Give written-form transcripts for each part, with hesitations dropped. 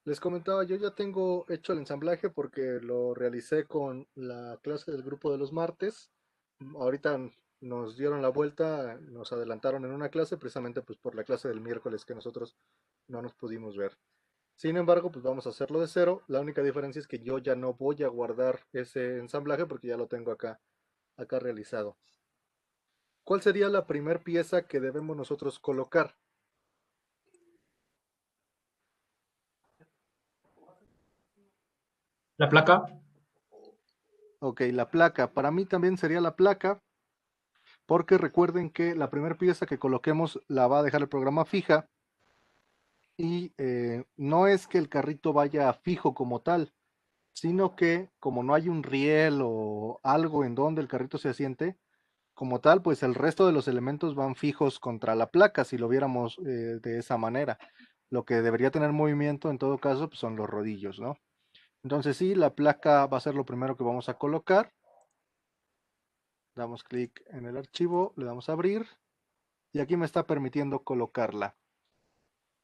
Les comentaba, yo ya tengo hecho el ensamblaje porque lo realicé con la clase del grupo de los martes. Ahorita nos dieron la vuelta, nos adelantaron en una clase precisamente pues por la clase del miércoles que nosotros no nos pudimos ver. Sin embargo, pues vamos a hacerlo de cero. La única diferencia es que yo ya no voy a guardar ese ensamblaje porque ya lo tengo acá realizado. ¿Cuál sería la primer pieza que debemos nosotros colocar? La placa. Ok, la placa. Para mí también sería la placa, porque recuerden que la primera pieza que coloquemos la va a dejar el programa fija y no es que el carrito vaya fijo como tal, sino que como no hay un riel o algo en donde el carrito se asiente, como tal, pues el resto de los elementos van fijos contra la placa, si lo viéramos de esa manera. Lo que debería tener movimiento en todo caso pues, son los rodillos, ¿no? Entonces sí, la placa va a ser lo primero que vamos a colocar. Damos clic en el archivo, le damos a abrir y aquí me está permitiendo colocarla.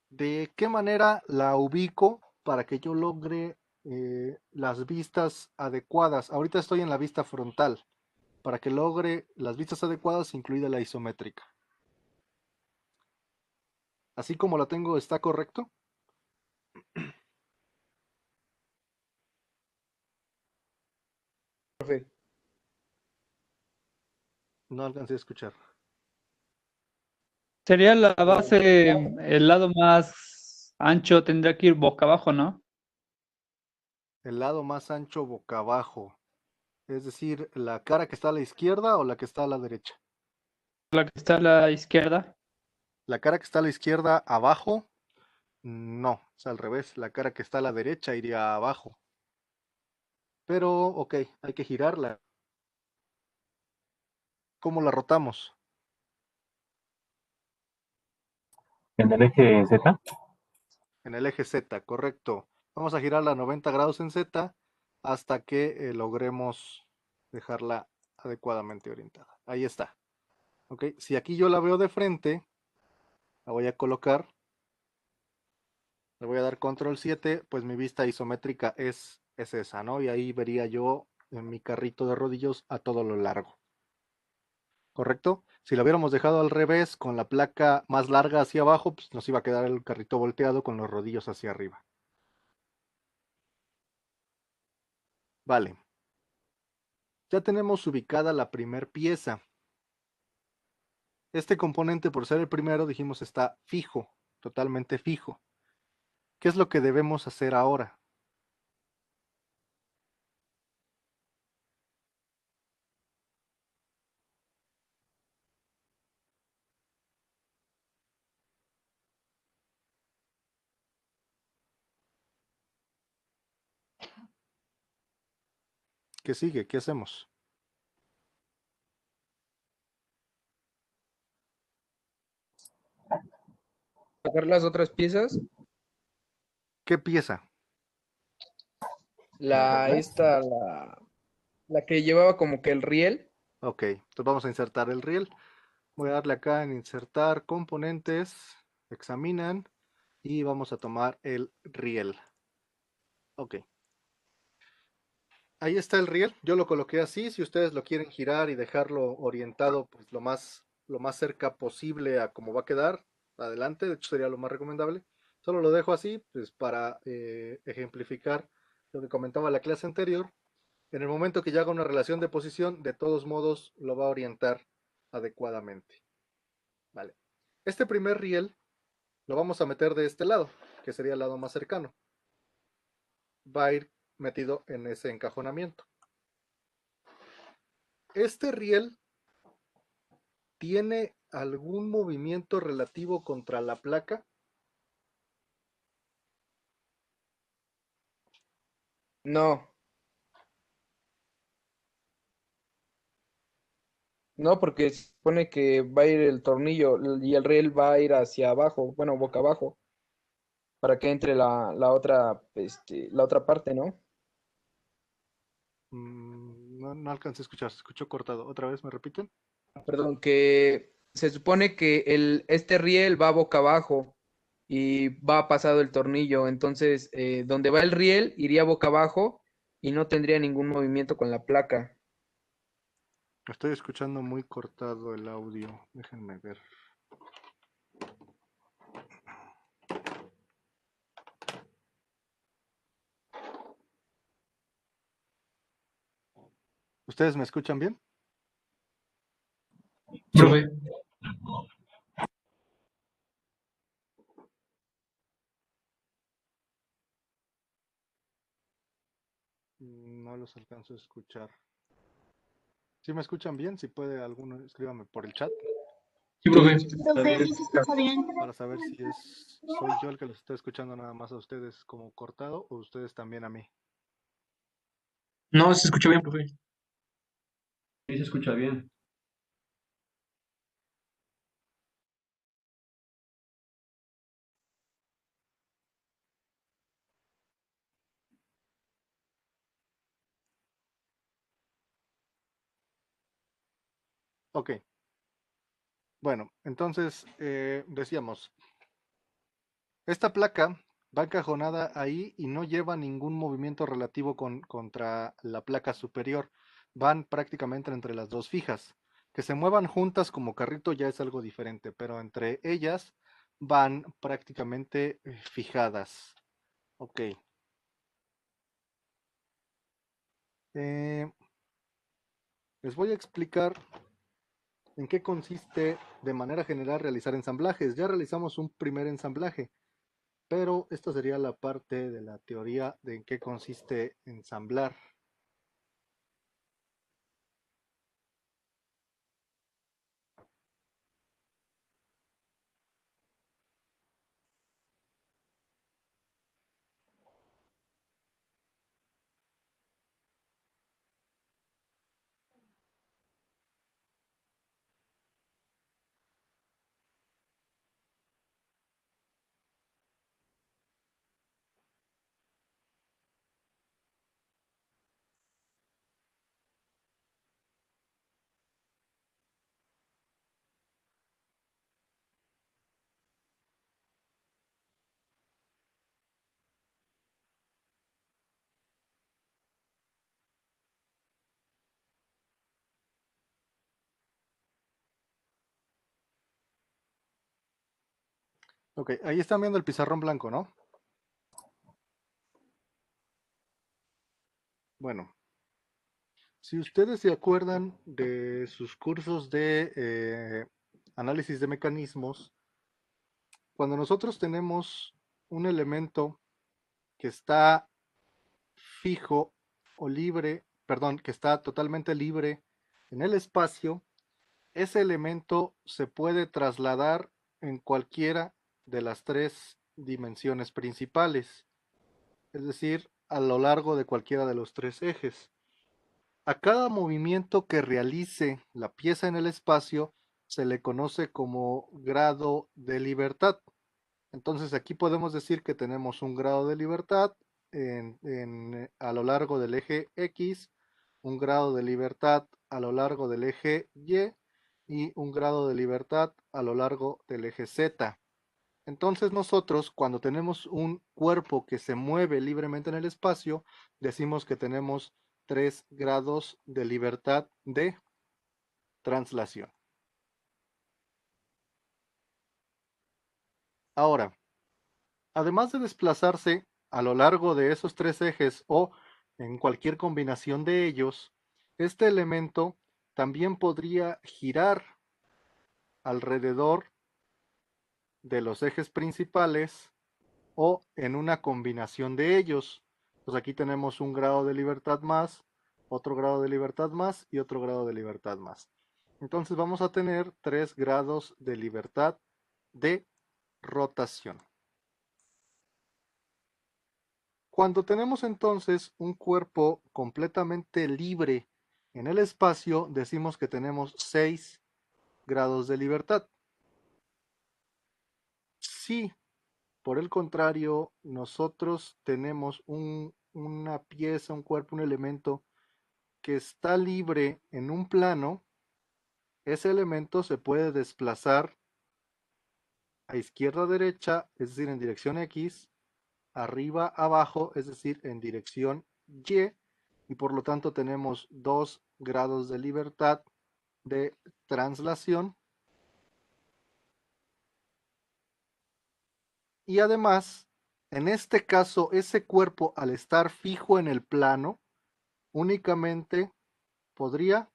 ¿De qué manera la ubico para que yo logre las vistas adecuadas? Ahorita estoy en la vista frontal. Para que logre las vistas adecuadas, incluida la isométrica. Así como la tengo, ¿está correcto? Profe. No alcancé a escuchar. Sería la base, el lado más ancho tendría que ir boca abajo, ¿no? El lado más ancho boca abajo. Es decir, la cara que está a la izquierda o la que está a la derecha. La que está a la izquierda. La cara que está a la izquierda abajo, no, es al revés. La cara que está a la derecha iría abajo. Pero, ok, hay que girarla. ¿Cómo la rotamos? En el eje Z. En el eje Z, correcto. Vamos a girarla a 90 grados en Z hasta que logremos dejarla adecuadamente orientada. Ahí está. Ok, si aquí yo la veo de frente, la voy a colocar, le voy a dar control 7, pues mi vista isométrica es esa, ¿no? Y ahí vería yo en mi carrito de rodillos a todo lo largo. ¿Correcto? Si lo hubiéramos dejado al revés, con la placa más larga hacia abajo, pues nos iba a quedar el carrito volteado con los rodillos hacia arriba. Vale. Ya tenemos ubicada la primer pieza. Este componente, por ser el primero, dijimos está fijo, totalmente fijo. ¿Qué es lo que debemos hacer ahora? ¿Qué sigue? ¿Qué hacemos? Sacar las otras piezas. ¿Qué pieza? La que llevaba como que el riel. Ok, entonces vamos a insertar el riel. Voy a darle acá en insertar componentes, examinan y vamos a tomar el riel. Ok, ahí está el riel. Yo lo coloqué así. Si ustedes lo quieren girar y dejarlo orientado pues lo más cerca posible a cómo va a quedar, adelante. De hecho sería lo más recomendable. Solo lo dejo así pues para ejemplificar lo que comentaba la clase anterior. En el momento que yo haga una relación de posición, de todos modos lo va a orientar adecuadamente. Vale. Este primer riel lo vamos a meter de este lado, que sería el lado más cercano. Va a ir metido en ese encajonamiento. Este riel tiene algún movimiento relativo contra la placa. No, no, porque se supone que va a ir el tornillo y el riel va a ir hacia abajo, bueno, boca abajo, para que entre la otra parte, ¿no? No alcancé a escuchar, se escuchó cortado. ¿Otra vez me repiten? Perdón, que se supone que este riel va boca abajo y va pasado el tornillo. Entonces, donde va el riel iría boca abajo y no tendría ningún movimiento con la placa. Estoy escuchando muy cortado el audio. Déjenme ver. ¿Ustedes me escuchan bien? Profe. No los alcanzo a escuchar. ¿Sí me escuchan bien? Si puede alguno, escríbame por el chat Sí, profe. Profe, sí se escucha bien. para saber si soy yo el que los está escuchando nada más a ustedes como cortado o ustedes también a mí. No, se escucha bien, profe. Sí, se escucha bien. Ok. Bueno, entonces decíamos, esta placa va encajonada ahí y no lleva ningún movimiento relativo contra la placa superior. Van prácticamente entre las dos fijas. Que se muevan juntas como carrito ya es algo diferente, pero entre ellas van prácticamente fijadas. Ok. Eh, les voy a explicar en qué consiste de manera general realizar ensamblajes. Ya realizamos un primer ensamblaje, pero esta sería la parte de la teoría de en qué consiste ensamblar. Ok, ahí están viendo el pizarrón blanco, ¿no? Bueno, si ustedes se acuerdan de sus cursos de análisis de mecanismos, cuando nosotros tenemos un elemento que está fijo o libre, perdón, que está totalmente libre en el espacio, ese elemento se puede trasladar en cualquiera de las tres dimensiones principales, es decir, a lo largo de cualquiera de los tres ejes. A cada movimiento que realice la pieza en el espacio se le conoce como grado de libertad. Entonces aquí podemos decir que tenemos un grado de libertad a lo largo del eje X, un grado de libertad a lo largo del eje Y y un grado de libertad a lo largo del eje Z. Entonces nosotros cuando tenemos un cuerpo que se mueve libremente en el espacio, decimos que tenemos 3 grados de libertad de translación. Ahora, además de desplazarse a lo largo de esos tres ejes o en cualquier combinación de ellos, este elemento también podría girar alrededor de los ejes principales o en una combinación de ellos. Pues aquí tenemos un grado de libertad más, otro grado de libertad más y otro grado de libertad más. Entonces vamos a tener 3 grados de libertad de rotación. Cuando tenemos entonces un cuerpo completamente libre en el espacio, decimos que tenemos 6 grados de libertad. Si, por el contrario, nosotros tenemos una pieza, un cuerpo, un elemento que está libre en un plano, ese elemento se puede desplazar a izquierda a derecha, es decir, en dirección X, arriba a abajo, es decir, en dirección Y, y por lo tanto tenemos 2 grados de libertad de translación. Y además, en este caso, ese cuerpo al estar fijo en el plano, únicamente podría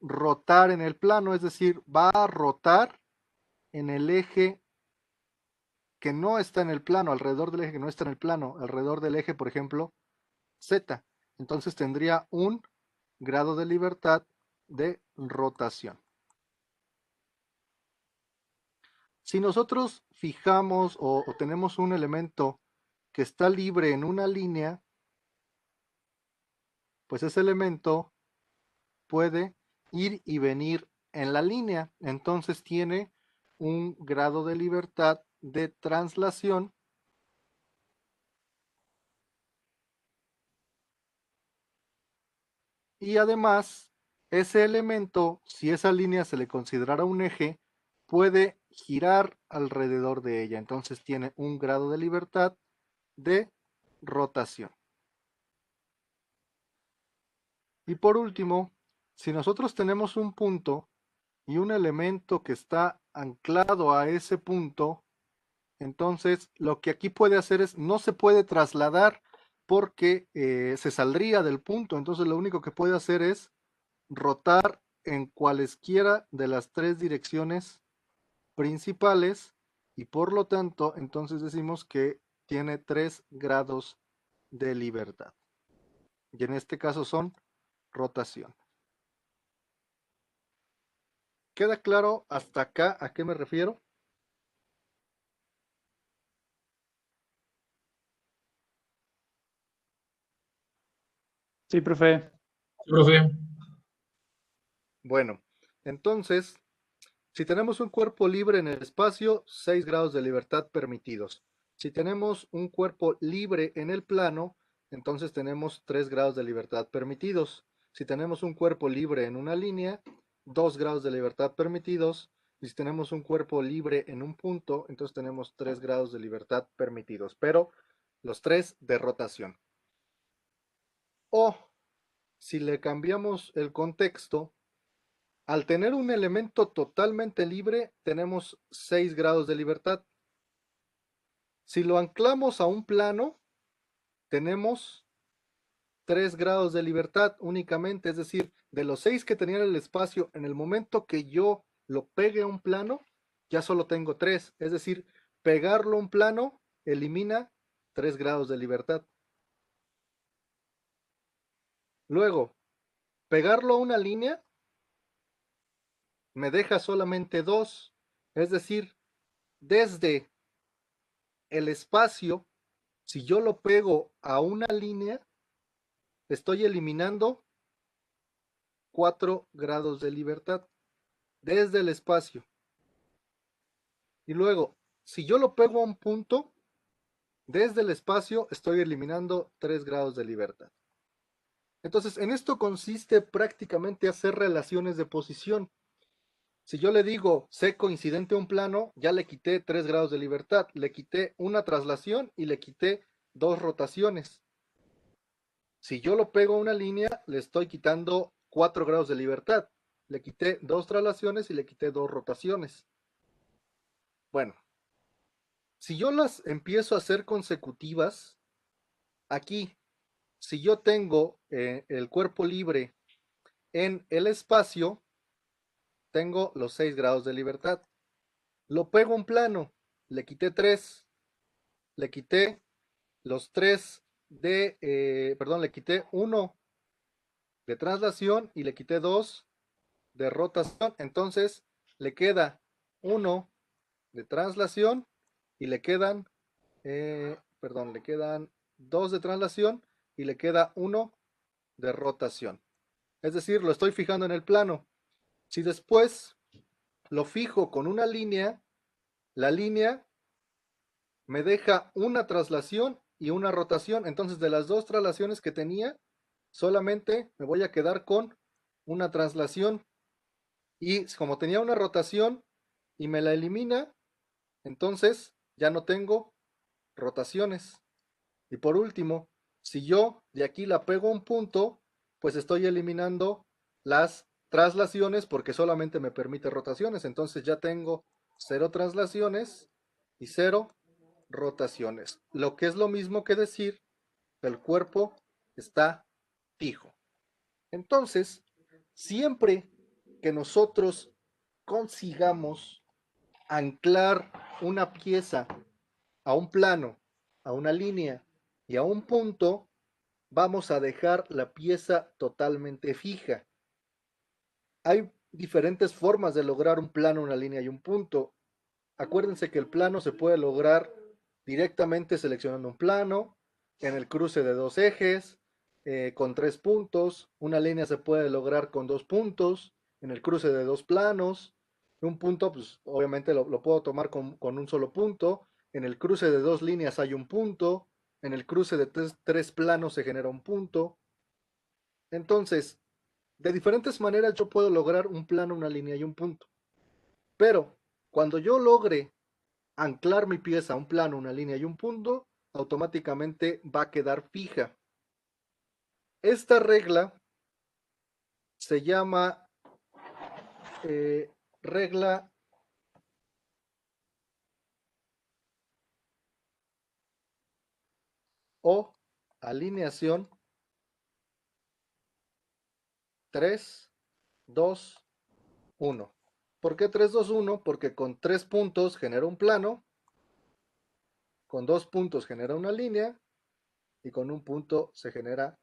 rotar en el plano, es decir, va a rotar en el eje que no está en el plano, alrededor del eje que no está en el plano, alrededor del eje, por ejemplo, Z. Entonces tendría un grado de libertad de rotación. Si nosotros fijamos o tenemos un elemento que está libre en una línea, pues ese elemento puede ir y venir en la línea. Entonces tiene un grado de libertad de translación y además ese elemento, si esa línea se le considerara un eje, puede girar alrededor de ella. Entonces tiene un grado de libertad de rotación. Y por último, si nosotros tenemos un punto y un elemento que está anclado a ese punto, entonces lo que aquí puede hacer es, no se puede trasladar porque se saldría del punto. Entonces lo único que puede hacer es rotar en cualesquiera de las 3 direcciones principales y por lo tanto entonces decimos que tiene 3 grados de libertad. Y en este caso son rotación. ¿Queda claro hasta acá a qué me refiero? Sí, profe. Sí, profe. Bueno, entonces, si tenemos un cuerpo libre en el espacio, 6 grados de libertad permitidos. Si tenemos un cuerpo libre en el plano, entonces tenemos 3 grados de libertad permitidos. Si tenemos un cuerpo libre en una línea, 2 grados de libertad permitidos. Y si tenemos un cuerpo libre en un punto, entonces tenemos 3 grados de libertad permitidos, pero los 3 de rotación. O si le cambiamos el contexto, al tener un elemento totalmente libre, tenemos 6 grados de libertad. Si lo anclamos a un plano, tenemos 3 grados de libertad únicamente, es decir, de los 6 que tenía en el espacio, en el momento que yo lo pegue a un plano, ya solo tengo 3, es decir, pegarlo a un plano elimina 3 grados de libertad. Luego, pegarlo a una línea me deja solamente 2, es decir, desde el espacio, si yo lo pego a una línea, estoy eliminando 4 grados de libertad desde el espacio. Y luego, si yo lo pego a un punto, desde el espacio estoy eliminando 3 grados de libertad. Entonces, en esto consiste prácticamente hacer relaciones de posición. Si yo le digo C coincidente a un plano, ya le quité 3 grados de libertad, le quité una traslación y le quité 2 rotaciones. Si yo lo pego a una línea, le estoy quitando 4 grados de libertad. Le quité 2 traslaciones y le quité 2 rotaciones. Bueno, si yo las empiezo a hacer consecutivas, aquí, si yo tengo el cuerpo libre en el espacio, tengo los 6 grados de libertad. Lo pego a un plano, le quité 3, le quité los 3 de, le quité 1 de traslación y le quité 2 de rotación. Entonces le queda 1 de traslación y le quedan, le quedan 2 de traslación y le queda 1 de rotación. Es decir, lo estoy fijando en el plano. Si después lo fijo con una línea, la línea me deja una traslación y una rotación. Entonces, de las 2 traslaciones que tenía, solamente me voy a quedar con una traslación. Y como tenía una rotación y me la elimina, Entonces, ya no tengo rotaciones. Y por último, si yo de aquí la pego a un punto, pues estoy eliminando las traslaciones porque solamente me permite rotaciones. Entonces ya tengo 0 traslaciones y 0 rotaciones. Lo que es lo mismo que decir que el cuerpo está fijo. Entonces, siempre que nosotros consigamos anclar una pieza a un plano, a una línea y a un punto, vamos a dejar la pieza totalmente fija. Hay diferentes formas de lograr un plano, una línea y un punto. Acuérdense que el plano se puede lograr directamente seleccionando un plano, en el cruce de dos ejes, con 3 puntos. Una línea se puede lograr con 2 puntos, en el cruce de 2 planos. Un punto, pues obviamente lo puedo tomar con un solo punto. En el cruce de 2 líneas hay un punto. En el cruce de 3 planos se genera un punto. Entonces, de diferentes maneras yo puedo lograr un plano, una línea y un punto. Pero cuando yo logre anclar mi pieza a un plano, una línea y un punto, automáticamente va a quedar fija. Esta regla se llama regla o alineación 3, 2, 1. ¿Por qué 3, 2, 1? Porque con 3 puntos genera un plano, con 2 puntos genera una línea y con un punto se genera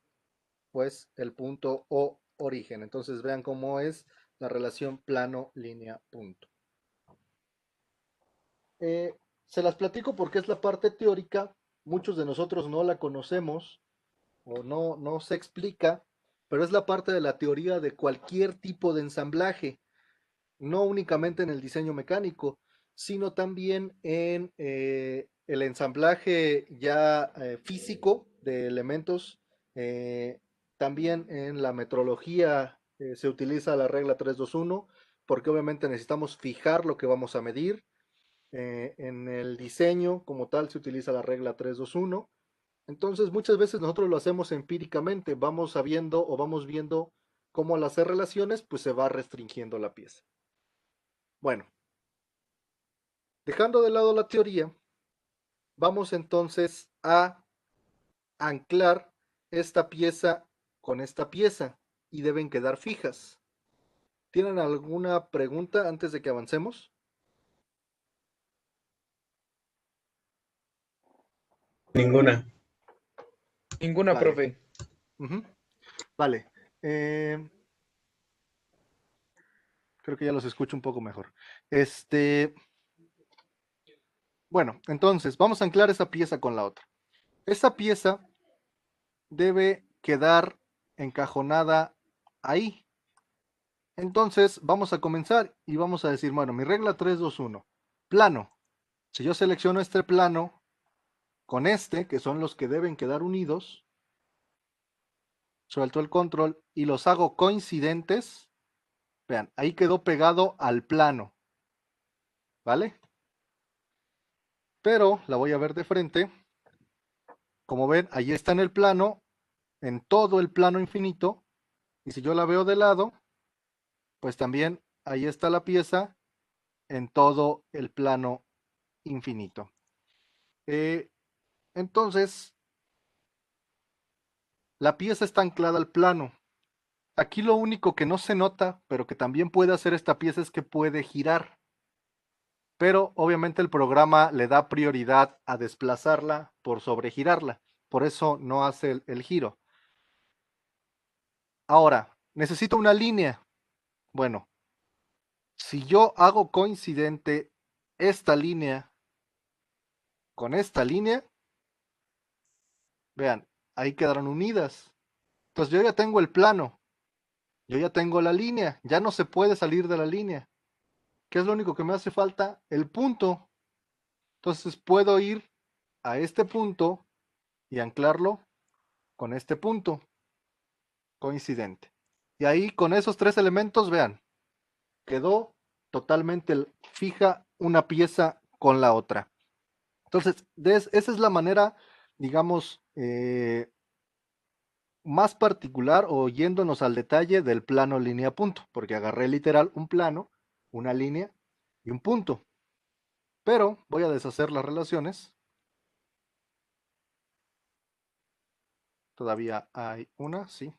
pues el punto o origen. Entonces vean cómo es la relación plano, línea, punto. Se las platico porque es la parte teórica, muchos de nosotros no la conocemos o no se explica, pero es la parte de la teoría de cualquier tipo de ensamblaje, no únicamente en el diseño mecánico, sino también en el ensamblaje ya físico de elementos, también en la metrología se utiliza la regla 321, porque obviamente necesitamos fijar lo que vamos a medir. En el diseño como tal se utiliza la regla 321. Entonces muchas veces nosotros lo hacemos empíricamente, vamos sabiendo o vamos viendo cómo al hacer relaciones pues se va restringiendo la pieza. Bueno, dejando de lado la teoría, vamos entonces a anclar esta pieza con esta pieza y deben quedar fijas. ¿Tienen alguna pregunta antes de que avancemos? Ninguna. Ninguna, Vale. profe. Vale. Creo que ya los escucho un poco mejor. Bueno, entonces vamos a anclar esa pieza con la otra. Esta pieza debe quedar encajonada ahí. Entonces vamos a comenzar y vamos a decir, bueno, mi regla 3, 2, 1. Plano. Si yo selecciono este plano con este, que son los que deben quedar unidos, suelto el control y los hago coincidentes. Vean, ahí quedó pegado al plano. ¿Vale? Pero la voy a ver de frente. Como ven, ahí está en el plano, en todo el plano infinito. Y si yo la veo de lado, pues también ahí está la pieza en todo el plano infinito. Entonces, la pieza está anclada al plano. Aquí lo único que no se nota, pero que también puede hacer esta pieza es que puede girar. Pero obviamente el programa le da prioridad a desplazarla por sobregirarla. Por eso no hace el giro. Ahora, necesito una línea. Bueno, si yo hago coincidente esta línea con esta línea, vean, ahí quedaron unidas. Entonces yo ya tengo el plano, yo ya tengo la línea, ya no se puede salir de la línea. ¿Qué es lo único que me hace falta? El punto. Entonces puedo ir a este punto y anclarlo con este punto coincidente. Y ahí con esos 3 elementos, vean, quedó totalmente fija una pieza con la otra. Entonces, esa es la manera, digamos, más particular o yéndonos al detalle del plano línea punto, porque agarré literal un plano, una línea y un punto. Pero voy a deshacer las relaciones. Todavía hay una, sí.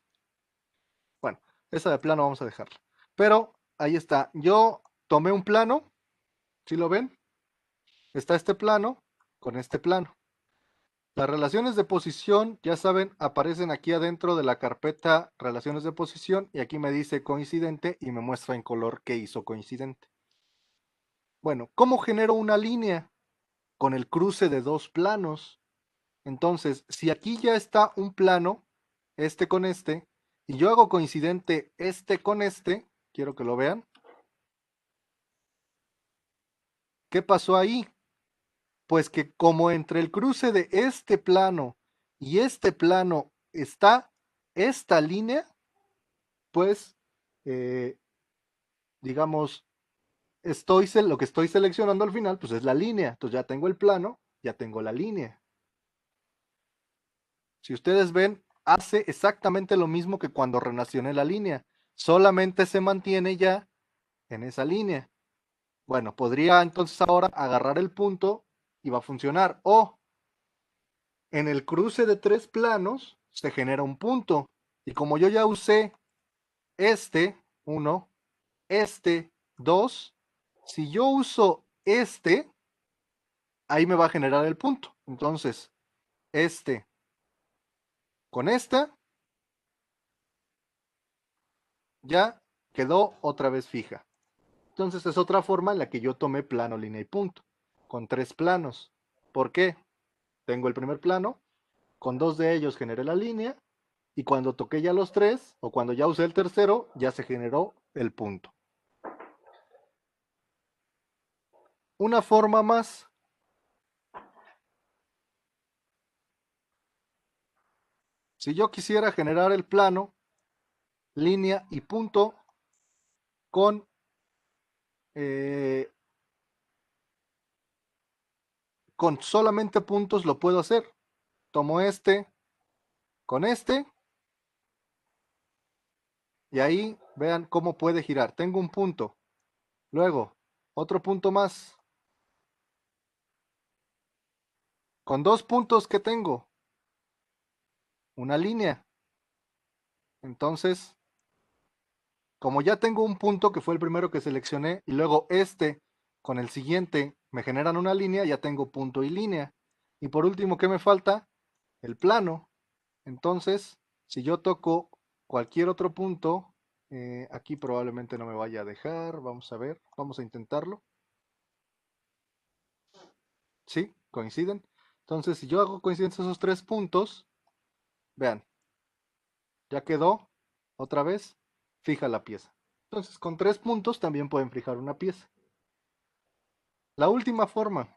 Bueno, esa de plano vamos a dejarla. Pero ahí está. Yo tomé un plano, ¿sí lo ven? Está este plano con este plano. Las relaciones de posición, ya saben, aparecen aquí adentro de la carpeta relaciones de posición y aquí me dice coincidente y me muestra en color qué hizo coincidente. Bueno, ¿cómo genero una línea? Con el cruce de dos planos. Entonces, si aquí ya está un plano, este con este, y yo hago coincidente este con este, quiero que lo vean. ¿Qué pasó ahí? Pues que como entre el cruce de este plano y este plano está esta línea, pues, digamos, lo que estoy seleccionando al final, pues es la línea. Entonces ya tengo el plano, ya tengo la línea. Si ustedes ven, hace exactamente lo mismo que cuando relacioné la línea. Solamente se mantiene ya en esa línea. Bueno, podría entonces ahora agarrar el punto y va a funcionar. O en el cruce de tres planos se genera un punto. Y como yo ya usé este, 1, este, 2, si yo uso este, ahí me va a generar el punto. Entonces, este con esta ya quedó otra vez fija. Entonces es otra forma en la que yo tomé plano, línea y punto, con tres planos. ¿Por qué? Tengo el primer plano, con dos de ellos generé la línea, y cuando toqué ya los tres, o cuando ya usé el tercero, ya se generó el punto. Una forma más. Si yo quisiera generar el plano, línea y punto con solamente puntos lo puedo hacer. Tomo este con este y ahí vean cómo puede girar. Tengo un punto. Luego, otro punto más. Con dos puntos que tengo, una línea. Entonces, como ya tengo un punto que fue el primero que seleccioné y luego este con el siguiente me generan una línea, ya tengo punto y línea. Y por último, ¿qué me falta? El plano. Entonces, si yo toco cualquier otro punto, aquí probablemente no me vaya a dejar. Vamos a ver, vamos a intentarlo. Sí, coinciden. Entonces, si yo hago coincidencia esos tres puntos, vean, ya quedó otra vez fija la pieza. Entonces, con tres puntos también pueden fijar una pieza. La última forma,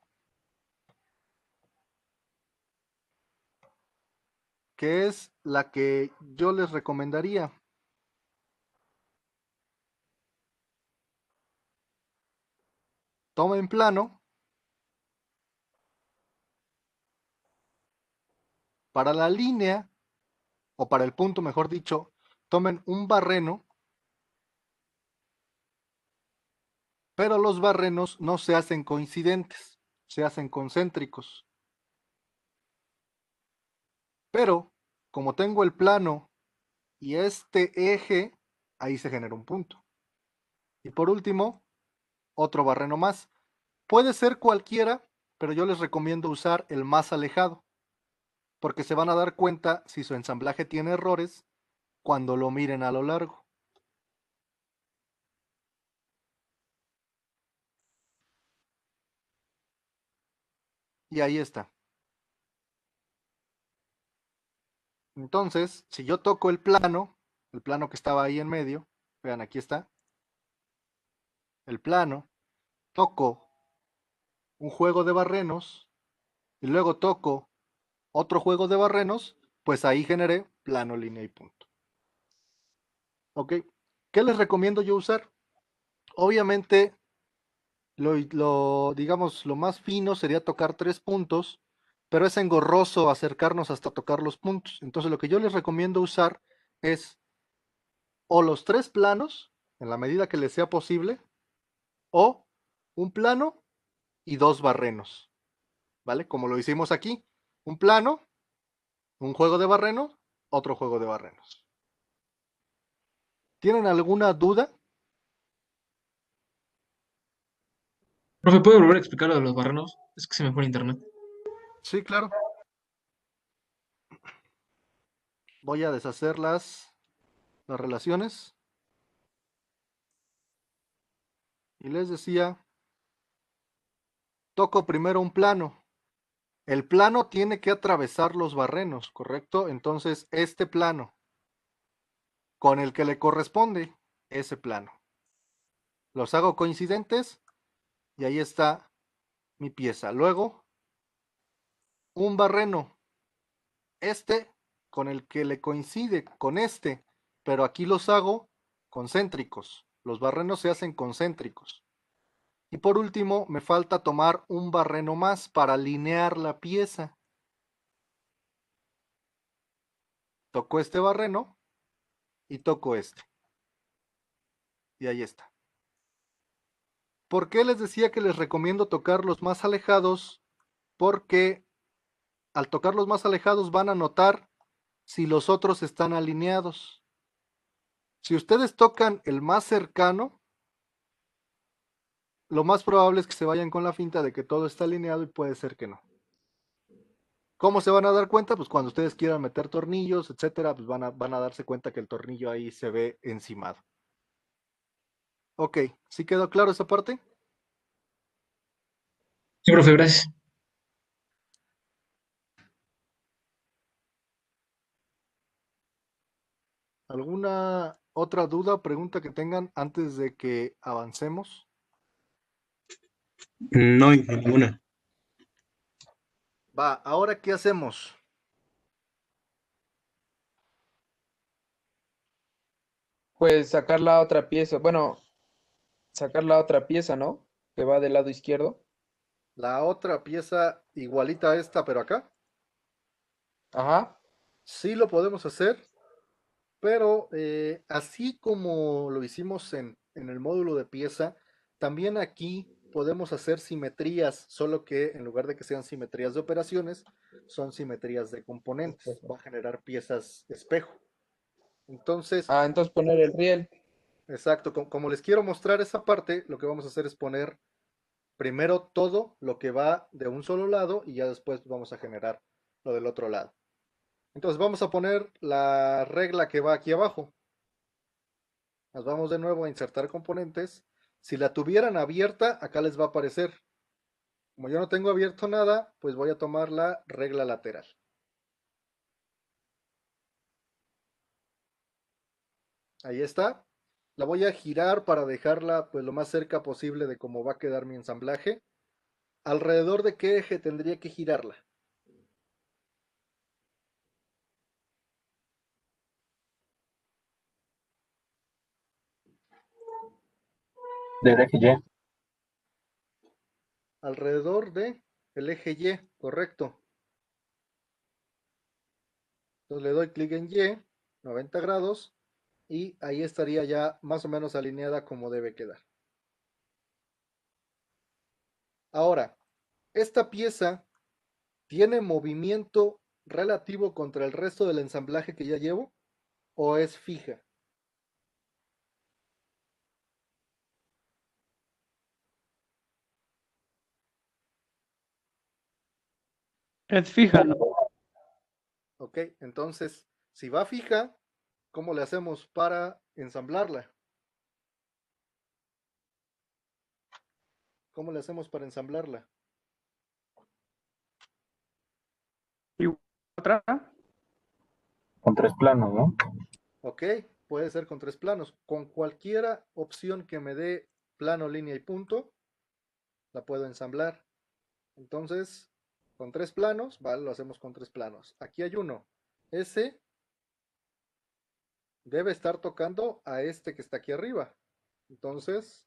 que es la que yo les recomendaría. Tomen plano. Para la línea, o para el punto, mejor dicho, tomen un barreno, pero los barrenos no se hacen coincidentes, se hacen concéntricos. Pero, como tengo el plano y este eje, ahí se genera un punto. Y por último, otro barreno más. Puede ser cualquiera, pero yo les recomiendo usar el más alejado, porque se van a dar cuenta si su ensamblaje tiene errores cuando lo miren a lo largo. Y ahí está. Entonces, si yo toco el plano que estaba ahí en medio, vean, aquí está, el plano, toco un juego de barrenos y luego toco otro juego de barrenos, pues ahí generé plano, línea y punto. ¿Ok? ¿Qué les recomiendo yo usar? Obviamente, digamos, lo más fino sería tocar 3 puntos, pero es engorroso acercarnos hasta tocar los puntos. Entonces lo que yo les recomiendo usar es o los 3 planos, en la medida que les sea posible, o un plano y 2 barrenos, ¿vale? Como lo hicimos aquí, un plano, un juego de barreno, otro juego de barrenos. ¿Tienen alguna duda? Profe, ¿puede volver a explicar lo de los barrenos? Es que se me fue el internet. Sí, claro. Voy a deshacer las relaciones. Y les decía, toco primero un plano. El plano tiene que atravesar los barrenos, ¿correcto? Entonces, este plano, con el que le corresponde ese plano. Los hago coincidentes y ahí está mi pieza. Luego, un barreno. Este con el que le coincide con este, pero aquí los hago concéntricos. Los barrenos se hacen concéntricos. Y por último, me falta tomar un barreno más para alinear la pieza. Toco este barreno y toco este. Y ahí está. ¿Por qué les decía que les recomiendo tocar los más alejados? Porque al tocar los más alejados van a notar si los otros están alineados. Si ustedes tocan el más cercano, lo más probable es que se vayan con la finta de que todo está alineado y puede ser que no. ¿Cómo se van a dar cuenta? Pues cuando ustedes quieran meter tornillos, etcétera, pues van a darse cuenta que el tornillo ahí se ve encimado. Ok, ¿sí quedó claro esa parte? Sí, profe, gracias. ¿Alguna otra duda o pregunta que tengan antes de que avancemos? No, ninguna. Va, ¿ahora qué hacemos? Pues sacar la otra pieza. Bueno, sacar la otra pieza, ¿no? Que va del lado izquierdo. La otra pieza igualita a esta, pero acá. Ajá. Sí lo podemos hacer, pero así como lo hicimos en el módulo de pieza, también aquí podemos hacer simetrías, solo que en lugar de que sean simetrías de operaciones, son simetrías de componentes. Va a generar piezas espejo. Entonces, Ah, entonces poner el riel. exacto, como les quiero mostrar esa parte, lo que vamos a hacer es poner primero todo lo que va de un solo lado y ya después vamos a generar lo del otro lado. Entonces vamos a poner la regla que va aquí abajo. Nos vamos de nuevo a insertar componentes. Si la tuvieran abierta, acá les va a aparecer. Como yo no tengo abierto nada, pues voy a tomar la regla lateral. Ahí está. La voy a girar para dejarla pues lo más cerca posible de cómo va a quedar mi ensamblaje. ¿Alrededor de qué eje tendría que girarla? Del eje Y. Alrededor de el eje Y, correcto. Entonces le doy clic en Y, 90 grados, y ahí estaría ya más o menos alineada como debe quedar. Ahora, esta pieza tiene movimiento relativo contra el resto del ensamblaje que ya llevo, o es fija. Es fija, ¿no? Ok, entonces, si va fija, ¿cómo le hacemos para ensamblarla? ¿Cómo le hacemos para ensamblarla? Y otra. Con 3 planos, ¿no? Ok, puede ser con 3 planos. Con cualquiera opción que me dé plano, línea y punto, la puedo ensamblar. Entonces, con 3 planos, vale, lo hacemos con 3 planos. Aquí hay uno. Ese debe estar tocando a este que está aquí arriba. Entonces,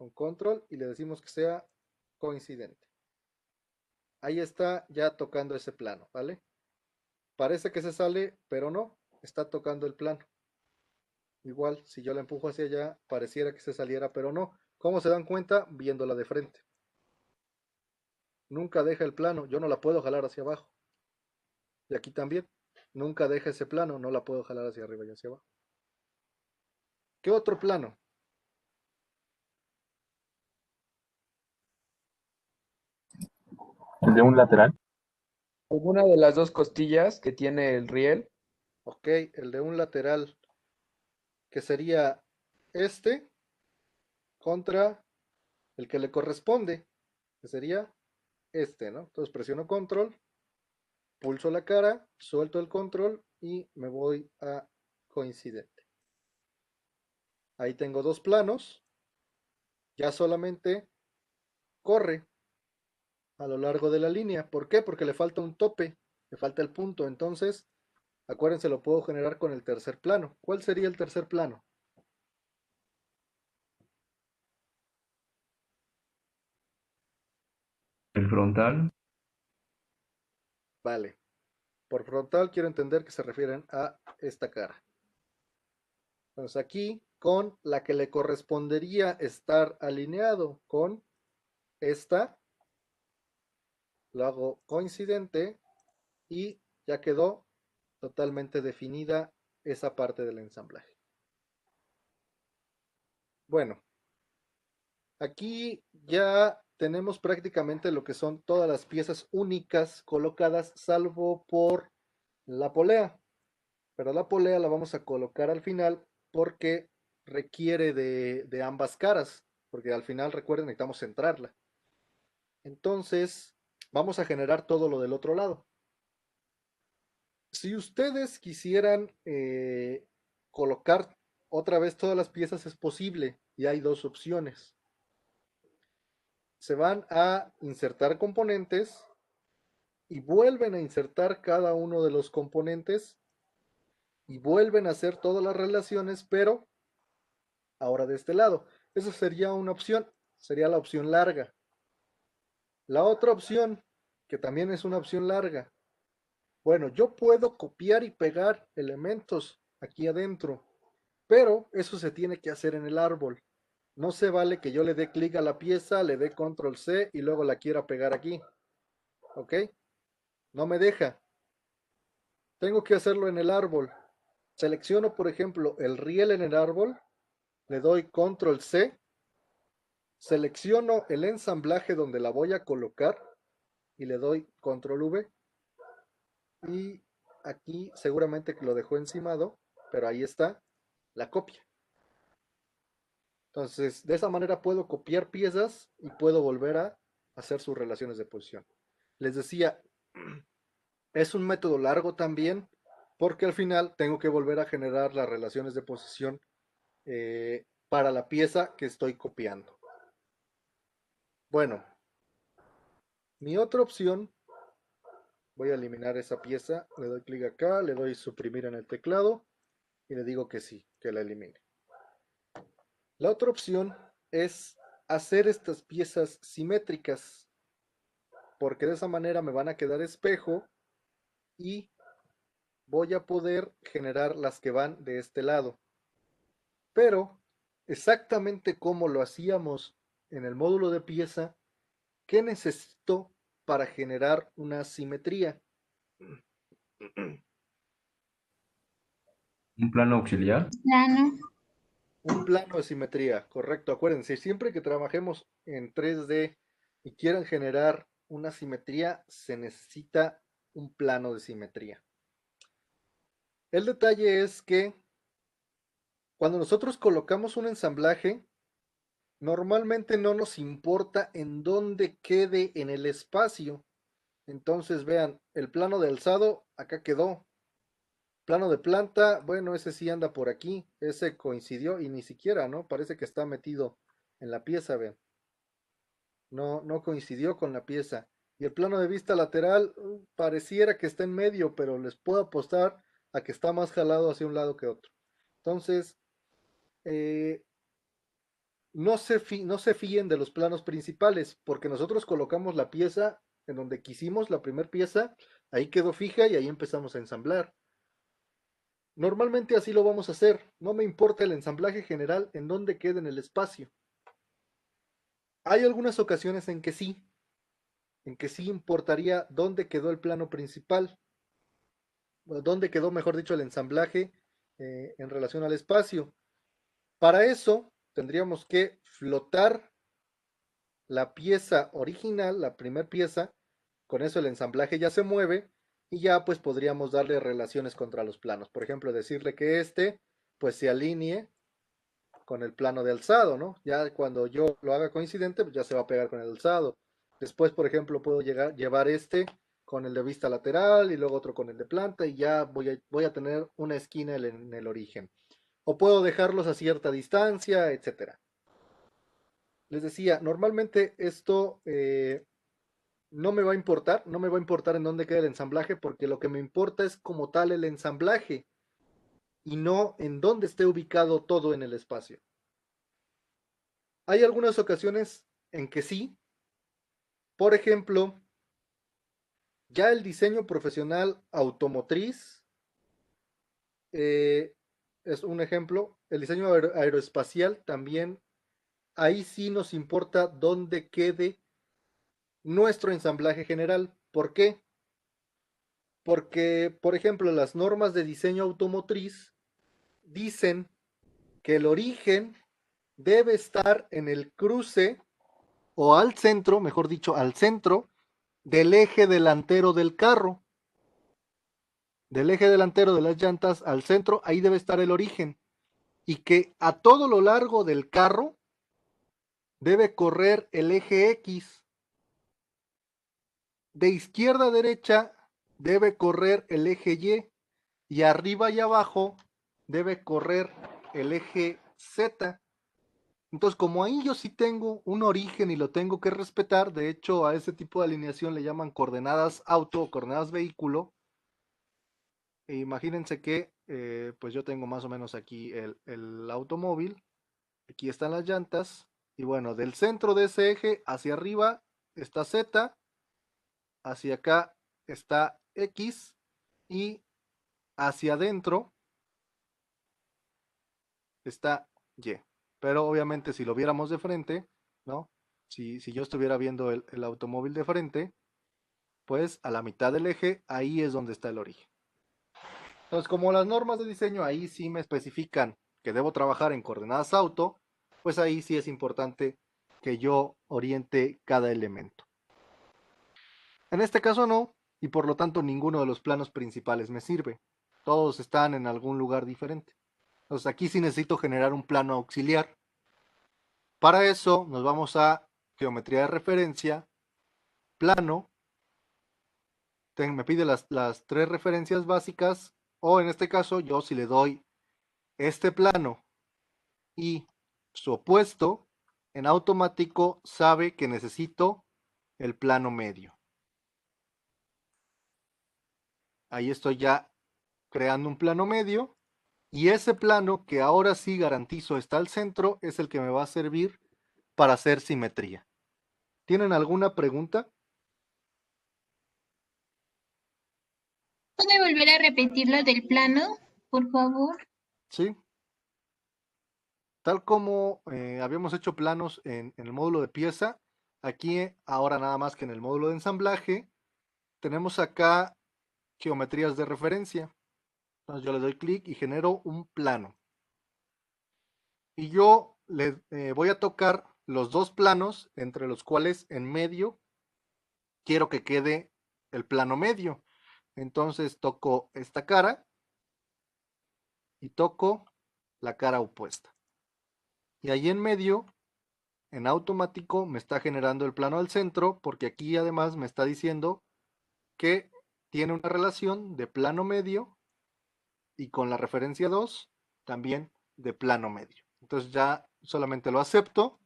con control y le decimos que sea coincidente. Ahí está ya tocando ese plano, ¿vale? Parece que se sale, pero no, está tocando el plano. Igual, si yo la empujo hacia allá, pareciera que se saliera, pero no. ¿Cómo se dan cuenta? Viéndola de frente. Nunca deja el plano, yo no la puedo jalar hacia abajo. Y aquí también, nunca deja ese plano, no la puedo jalar hacia arriba y hacia abajo. ¿Qué otro plano? El de un lateral. Alguna de las dos costillas que tiene el riel. Ok, el de un lateral, que sería este contra el que le corresponde, que sería este, ¿no? Entonces presiono control, pulso la cara, suelto el control y me voy a coincidente. Ahí tengo dos planos, ya solamente corre a lo largo de la línea. ¿Por qué? Porque le falta un tope, le falta el punto. Entonces, acuérdense, lo puedo generar con el tercer plano. ¿Cuál sería el tercer plano? El frontal. Vale. Por frontal quiero entender que se refieren a esta cara. Entonces aquí con la que le correspondería estar alineado con esta, lo hago coincidente y ya quedó totalmente definida esa parte del ensamblaje. Bueno, aquí ya tenemos prácticamente lo que son todas las piezas únicas colocadas, salvo por la polea. Pero la polea la vamos a colocar al final porque requiere de ambas caras, porque al final, recuerden, necesitamos centrarla. Entonces, vamos a generar todo lo del otro lado. Si ustedes quisieran colocar otra vez todas las piezas, es posible y hay dos opciones. Se van a insertar componentes y vuelven a insertar cada uno de los componentes y vuelven a hacer todas las relaciones, pero ahora de este lado. Esa sería una opción, sería la opción larga. La otra opción, que también es una opción larga. Bueno, yo puedo copiar y pegar elementos aquí adentro, pero eso se tiene que hacer en el árbol. No se vale que yo le dé clic a la pieza, le dé control C y luego la quiera pegar aquí. ¿Ok? No me deja. Tengo que hacerlo en el árbol. Selecciono, por ejemplo, el riel en el árbol, le doy control C, selecciono el ensamblaje donde la voy a colocar y le doy control V. Y aquí seguramente que lo dejó encimado, pero ahí está la copia. Entonces, de esa manera puedo copiar piezas y puedo volver a hacer sus relaciones de posición. Les decía, es un método largo también, porque al final tengo que volver a generar las relaciones de posición para la pieza que estoy copiando. Bueno, mi otra opción, voy a eliminar esa pieza, le doy clic acá, le doy suprimir en el teclado y le digo que sí, que la elimine. La otra opción es hacer estas piezas simétricas, porque de esa manera me van a quedar espejo y voy a poder generar las que van de este lado. Pero exactamente como lo hacíamos en el módulo de pieza, ¿qué necesito para generar una simetría? Un plano auxiliar. Plano. Un plano de simetría, correcto. Acuérdense, siempre que trabajemos en 3D y quieran generar una simetría, se necesita un plano de simetría. El detalle es que cuando nosotros colocamos un ensamblaje, normalmente no nos importa en dónde quede en el espacio. Entonces, vean, el plano de alzado acá quedó. Plano de planta, bueno, ese sí anda por aquí. Ese coincidió y ni siquiera, ¿no? Parece que está metido en la pieza, vean. No coincidió con la pieza. Y el plano de vista lateral pareciera que está en medio, pero les puedo apostar a que está más jalado hacia un lado que otro. Entonces, no se fíen de los planos principales, porque nosotros colocamos la pieza en donde quisimos, la primera pieza, ahí quedó fija y ahí empezamos a ensamblar. Normalmente así lo vamos a hacer, no me importa el ensamblaje general en donde quede en el espacio. Hay algunas ocasiones en que sí importaría dónde quedó el plano principal, dónde quedó, mejor dicho, el ensamblaje en relación al espacio. Para eso tendríamos que flotar la pieza original, la primera pieza, con eso el ensamblaje ya se mueve y ya pues podríamos darle relaciones contra los planos. Por ejemplo, decirle que este pues se alinee con el plano de alzado, ¿no? Ya cuando yo lo haga coincidente, pues ya se va a pegar con el alzado. Después, por ejemplo, puedo llevar este con el de vista lateral y luego otro con el de planta y ya voy a tener una esquina en el origen. O puedo dejarlos a cierta distancia, etcétera. Les decía, normalmente esto no me va a importar, no me va a importar en dónde quede el ensamblaje, porque lo que me importa es como tal el ensamblaje y no en dónde esté ubicado todo en el espacio. Hay algunas ocasiones en que sí, por ejemplo, ya el diseño profesional automotriz es un ejemplo, el diseño aeroespacial también, ahí sí nos importa dónde quede nuestro ensamblaje general. ¿Por qué? Porque, por ejemplo, las normas de diseño automotriz dicen que el origen debe estar en el cruce o al centro, mejor dicho, al centro del eje delantero del carro. Del eje delantero de las llantas al centro, ahí debe estar el origen. Y que a todo lo largo del carro debe correr el eje X. De izquierda a derecha debe correr el eje Y. Y arriba y abajo debe correr el eje Z. Entonces, como ahí yo sí tengo un origen y lo tengo que respetar, de hecho a ese tipo de alineación le llaman coordenadas auto o coordenadas vehículo. E imagínense que pues yo tengo más o menos aquí el automóvil, aquí están las llantas, y bueno, del centro de ese eje hacia arriba está Z, hacia acá está X, y hacia adentro está Y. Pero obviamente si lo viéramos de frente, ¿no? Si yo estuviera viendo el automóvil de frente, pues a la mitad del eje, ahí es donde está el origen. Entonces, como las normas de diseño ahí sí me especifican que debo trabajar en coordenadas auto, pues ahí sí es importante que yo oriente cada elemento. En este caso no, y por lo tanto ninguno de los planos principales me sirve. Todos están en algún lugar diferente. Entonces aquí sí necesito generar un plano auxiliar. Para eso nos vamos a geometría de referencia, plano, me pide las tres referencias básicas, o en este caso yo si le doy este plano y su opuesto, en automático sabe que necesito el plano medio. Ahí estoy ya creando un plano medio, y ese plano que ahora sí garantizo está al centro es el que me va a servir para hacer simetría. ¿Tienen alguna pregunta? ¿Puede volver a repetir lo del plano, por favor? Sí. Tal como habíamos hecho planos en el módulo de pieza, aquí ahora nada más que en el módulo de ensamblaje, tenemos acá geometrías de referencia. Entonces yo le doy clic y genero un plano. Y yo le voy a tocar los dos planos, entre los cuales en medio quiero que quede el plano medio. Entonces toco esta cara y toco la cara opuesta. Y ahí en medio, en automático, me está generando el plano al centro, porque aquí además me está diciendo que tiene una relación de plano medio y con la referencia 2 también de plano medio. Entonces ya solamente lo acepto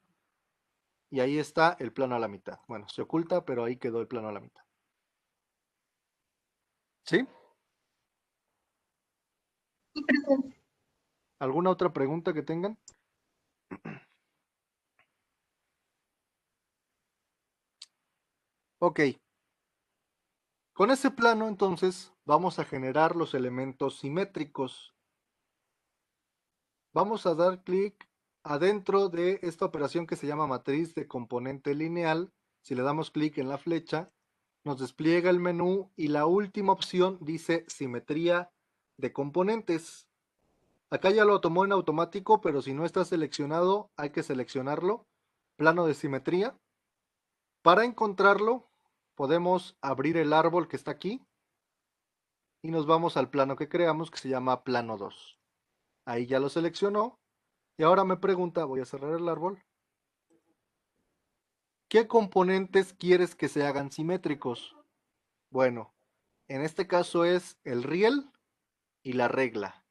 y ahí está el plano a la mitad. Bueno, se oculta, pero ahí quedó el plano a la mitad. ¿Sí? Sí, profe. ¿Alguna otra pregunta que tengan? Ok. Con ese plano, entonces, vamos a generar los elementos simétricos. Vamos a dar clic adentro de esta operación que se llama matriz de componente lineal. Si le damos clic en la flecha, nos despliega el menú y la última opción dice simetría de componentes. Acá ya lo tomó en automático, pero si no está seleccionado, hay que seleccionarlo. Plano de simetría. Para encontrarlo, podemos abrir el árbol que está aquí y nos vamos al plano que creamos, que se llama plano 2. Ahí ya lo seleccionó y ahora me pregunta, voy a cerrar el árbol, ¿qué componentes quieres que se hagan simétricos? Bueno, en este caso es el riel y la regla.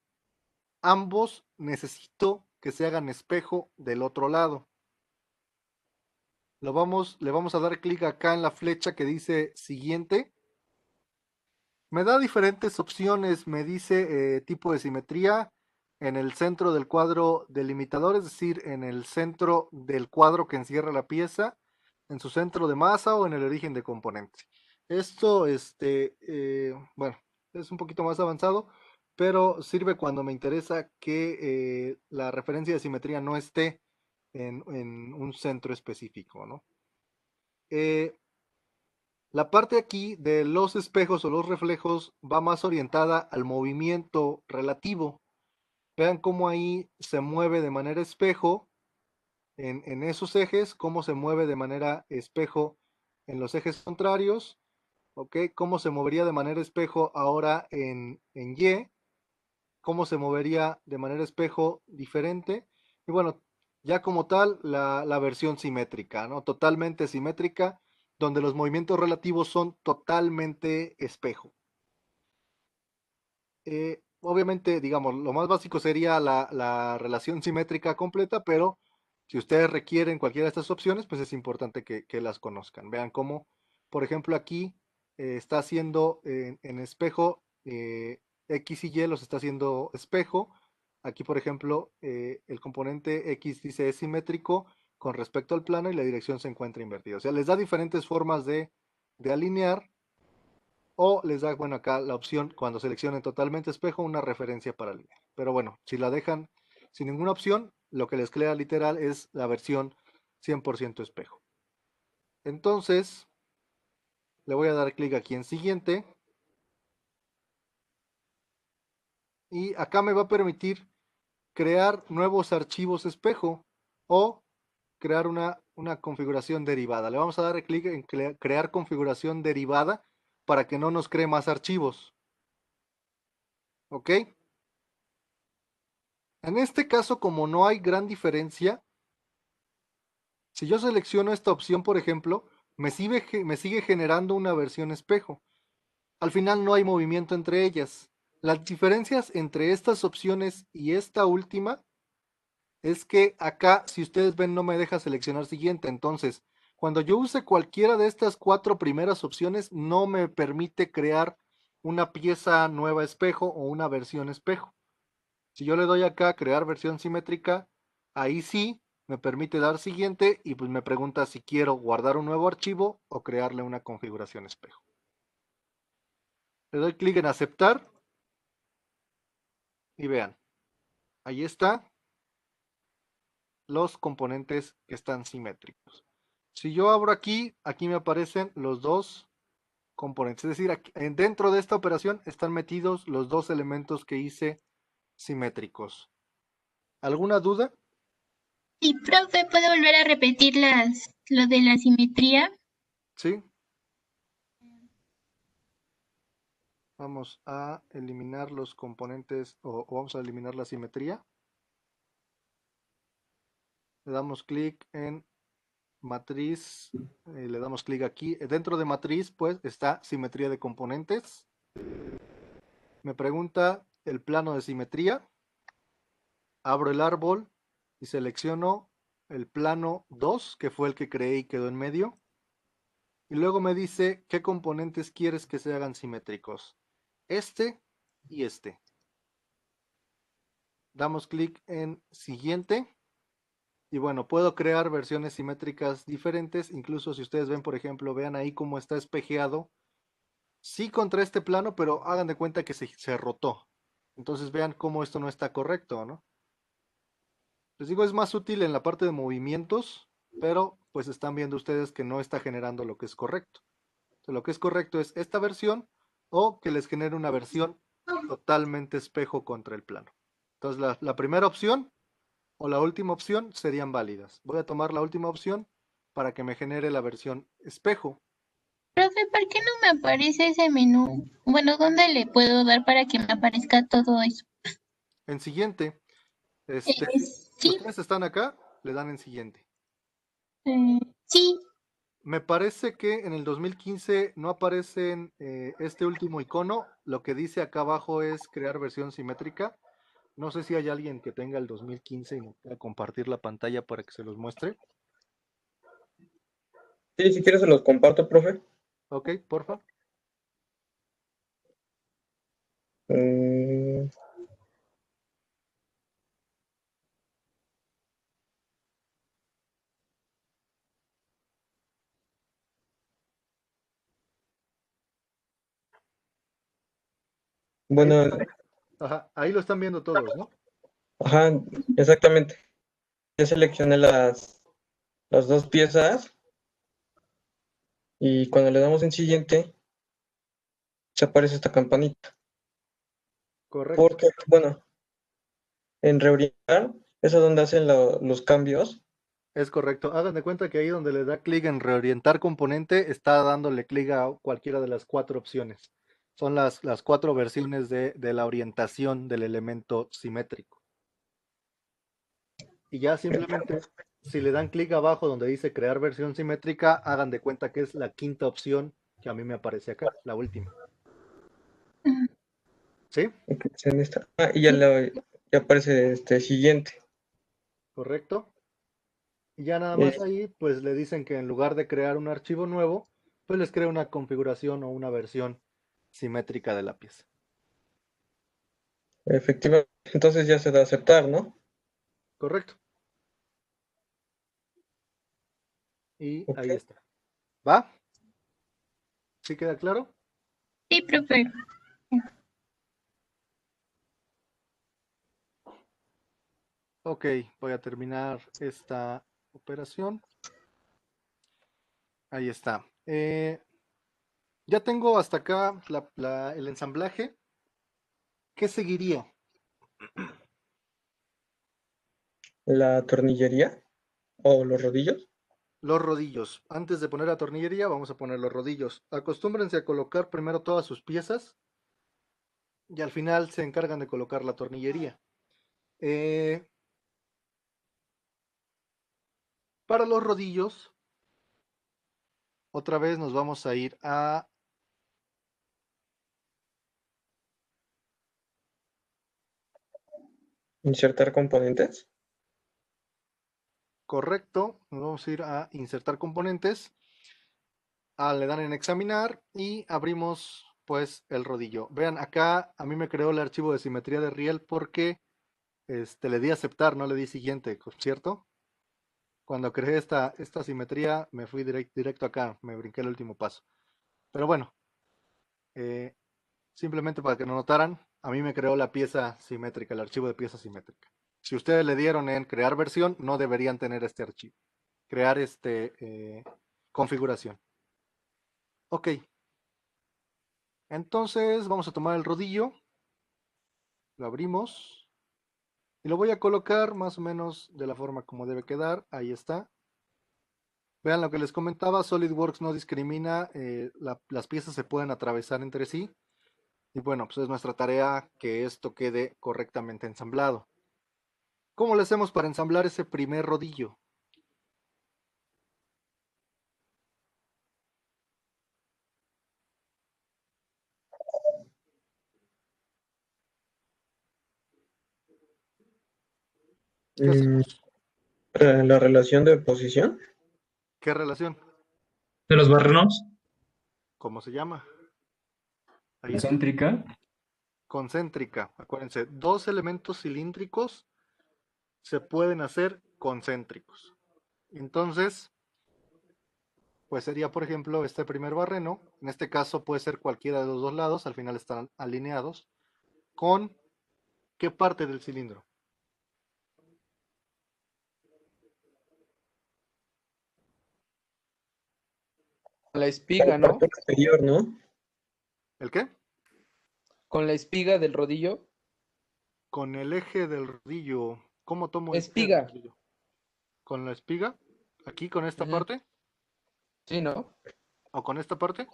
Ambos necesito que se hagan espejo del otro lado. Le vamos a dar clic acá en la flecha que dice siguiente. Me da diferentes opciones, me dice tipo de simetría en el centro del cuadro delimitador, es decir, en el centro del cuadro que encierra la pieza, en su centro de masa o en el origen de componente. Esto, bueno, es un poquito más avanzado, pero sirve cuando me interesa que la referencia de simetría no esté en un centro específico, ¿no? La parte aquí de los espejos o los reflejos va más orientada al movimiento relativo. Vean cómo ahí se mueve de manera espejo en esos ejes, cómo se mueve de manera espejo en los ejes contrarios, ¿ok? Cómo se movería de manera espejo ahora en Y, cómo se movería de manera espejo diferente. Y bueno, ya como tal, la versión simétrica, ¿no? Totalmente simétrica, donde los movimientos relativos son totalmente espejo. Obviamente, digamos, lo más básico sería la relación simétrica completa, pero si ustedes requieren cualquiera de estas opciones, pues es importante que las conozcan. Vean cómo, por ejemplo, aquí está haciendo en espejo X y Y los está haciendo espejo. Aquí, por ejemplo, el componente X dice es simétrico con respecto al plano y la dirección se encuentra invertida. O sea, les da diferentes formas de alinear o les da, bueno, acá la opción cuando seleccionen totalmente espejo, una referencia para alinear. Pero bueno, si la dejan sin ninguna opción, lo que les crea literal es la versión 100% espejo. Entonces, le voy a dar clic aquí en siguiente. Y acá me va a permitir crear nuevos archivos espejo o crear una configuración derivada. Le vamos a dar clic en crear configuración derivada para que no nos cree más archivos. ¿Ok? En este caso, como no hay gran diferencia, si yo selecciono esta opción, por ejemplo, me sigue generando una versión espejo. Al final no hay movimiento entre ellas. Las diferencias entre estas opciones y esta última es que acá, si ustedes ven, no me deja seleccionar siguiente. Entonces, cuando yo use cualquiera de estas 4 primeras opciones, no me permite crear una pieza nueva espejo o una versión espejo. Si yo le doy acá crear versión simétrica, ahí sí me permite dar siguiente y pues me pregunta si quiero guardar un nuevo archivo o crearle una configuración espejo. Le doy clic en aceptar y vean, ahí está los componentes que están simétricos. Si yo abro aquí, aquí me aparecen los dos componentes, es decir, aquí, dentro de esta operación están metidos los dos elementos que hice simétricos. ¿Alguna duda? Y profe, ¿puedo volver a repetir lo de la simetría? Sí. Vamos a eliminar los componentes o vamos a eliminar la simetría. Le damos clic en matriz, le damos clic aquí. Dentro de matriz, pues, está simetría de componentes. Me pregunta el plano de simetría. Abro el árbol y selecciono el plano 2, que fue el que creé y quedó en medio. Y luego me dice qué componentes quieres que se hagan simétricos. Este y este. Damos clic en siguiente. Y bueno, puedo crear versiones simétricas diferentes. Incluso si ustedes ven, por ejemplo, vean ahí cómo está espejeado. Sí contra este plano, pero hagan de cuenta que se rotó. Entonces vean cómo esto no está correcto, ¿no? Les digo, es más útil en la parte de movimientos, pero pues están viendo ustedes que no está generando lo que es correcto. Entonces, lo que es correcto es esta versión o que les genere una versión totalmente espejo contra el plano. Entonces la primera opción o la última opción serían válidas. Voy a tomar la última opción para que me genere la versión espejo. Profe, ¿por qué no me aparece ese menú? Bueno, ¿dónde le puedo dar para que me aparezca todo eso? En siguiente, Sí, ustedes están acá, le dan en siguiente. sí. Me parece que en el 2015 no aparece este último icono. Lo que dice acá abajo es crear versión simétrica. No sé si hay alguien que tenga el 2015 y me pueda compartir la pantalla para que se los muestre. Sí, si quieres se los comparto, profe. Ok, porfa. Mm, bueno, Ajá, ahí lo están viendo todos, ¿no? ajá, exactamente. Ya seleccioné las dos piezas y cuando le damos en siguiente, se aparece esta campanita. Correcto. Porque, bueno, en reorientar es a donde hacen los cambios. Es correcto. Hagan de cuenta que ahí donde le da clic en reorientar componente, está dándole clic a cualquiera de las 4 opciones. Son las 4 versiones de la orientación del elemento simétrico. Y ya simplemente, si le dan clic abajo donde dice crear versión simétrica, hagan de cuenta que es la quinta opción que a mí me aparece acá, la última. ¿Sí? En esta. Y ya aparece este siguiente. ¿Correcto? Y ya nada Eh, más ahí, pues le dicen que en lugar de crear un archivo nuevo, pues les crea una configuración o una versión simétrica de la pieza. Efectivamente, entonces ya se da a aceptar, ¿no? ¿Correcto? Y Ok. ahí está. ¿Va? ¿Sí queda claro? Sí, profe. Ok, voy a terminar esta operación. Ahí está. Ya tengo hasta acá el ensamblaje. ¿Qué seguiría? La tornillería o los rodillos. Los rodillos. Antes de poner la tornillería, vamos a poner los rodillos. Acostúmbrense a colocar primero todas sus piezas y al final se encargan de colocar la tornillería. Para los rodillos, otra vez nos vamos a ir a Insertar componentes. correcto, nos vamos a ir a insertar componentes. Le dan en examinar y abrimos pues el rodillo. Vean, acá a mí me creó el archivo de simetría de riel porque le di aceptar, no le di siguiente, ¿cierto? Cuando creé esta simetría me fui directo acá, me brinqué el último paso. Pero bueno, eh, simplemente para que no notaran, a mí me creó la pieza simétrica, el archivo de pieza simétrica. Si ustedes le dieron en crear versión, no deberían tener este archivo. Crear configuración. Ok. Entonces vamos a tomar el rodillo, lo abrimos y lo voy a colocar más o menos de la forma como debe quedar. Ahí está. Vean lo que les comentaba, SolidWorks no discrimina, las piezas se pueden atravesar entre sí. Y bueno, pues es nuestra tarea que esto quede correctamente ensamblado. ¿Cómo le hacemos para ensamblar ese primer rodillo? ¿Qué Mm, hacemos? la relación de posición. ¿Qué relación? De los barrenos. ¿Cómo se llama? Ahí está. Concéntrica. Concéntrica. Acuérdense, dos elementos cilíndricos se pueden hacer concéntricos. Entonces, pues sería, por ejemplo, este primer barreno. En este caso puede ser cualquiera de los dos lados, al final están alineados. ¿Con qué parte del cilindro? La espiga, ¿no? Parte exterior, ¿no? ¿El qué? Con la espiga del rodillo. Con el eje del rodillo. ¿Cómo tomo el eje del Espiga. rodillo? ¿Con la espiga? ¿Aquí con esta Ujú. parte? Sí, ¿no? ¿O con esta parte?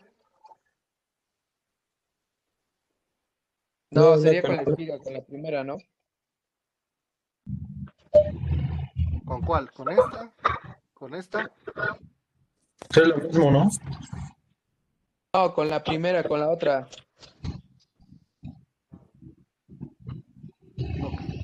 No, No, sería con con la espiga, con la primera, ¿no? ¿Con cuál? ¿Con esta? ¿Con esta? es lo mismo, ¿no? No, con la primera, con la otra. Ok.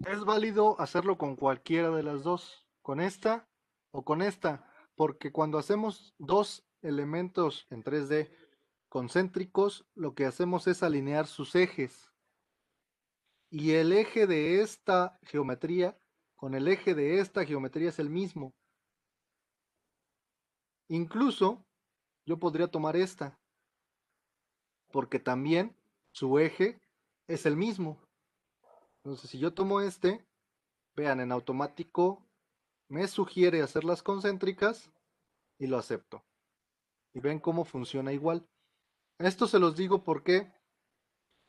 Es válido hacerlo con cualquiera de las dos, con esta o con esta, porque cuando hacemos dos elementos en 3D concéntricos, lo que hacemos es alinear sus ejes. Y el eje de esta geometría con el eje de esta geometría es el mismo. Incluso yo podría tomar esta, porque también su eje es el mismo. Entonces, si yo tomo este, vean, en automático me sugiere hacerlas concéntricas y lo acepto. Y ven cómo funciona igual. Esto se los digo porque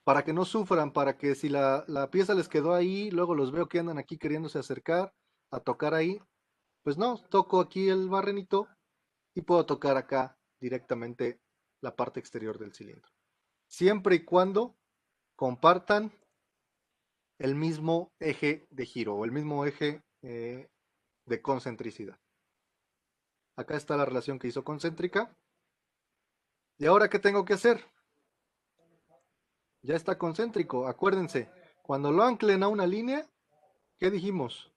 para que no sufran, para que si la pieza les quedó ahí, luego los veo que andan aquí queriéndose acercar a tocar ahí, pues no, toco aquí el barrenito y puedo tocar acá directamente la parte exterior del cilindro. Siempre y cuando compartan el mismo eje de giro o el mismo eje de concentricidad. Acá está la relación que hizo concéntrica. ¿Y ahora qué tengo que hacer? Ya está concéntrico. Acuérdense, cuando lo anclen a una línea, ¿qué dijimos?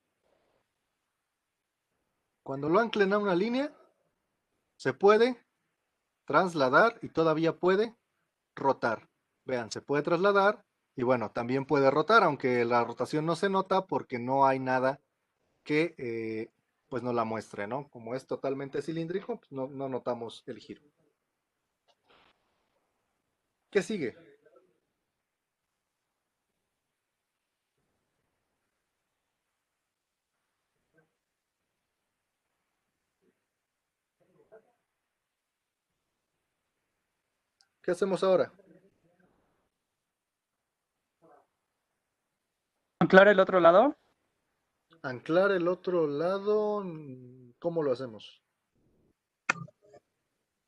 Cuando lo anclen a una línea, se puede trasladar y todavía puede rotar. Vean, se puede trasladar y bueno, también puede rotar, aunque la rotación no se nota porque no hay nada que pues nos la muestre, ¿no? Como es totalmente cilíndrico, pues no notamos el giro. ¿Qué sigue? ¿Qué hacemos ahora? ¿Anclar el otro lado? Anclar el otro lado, ¿cómo lo hacemos?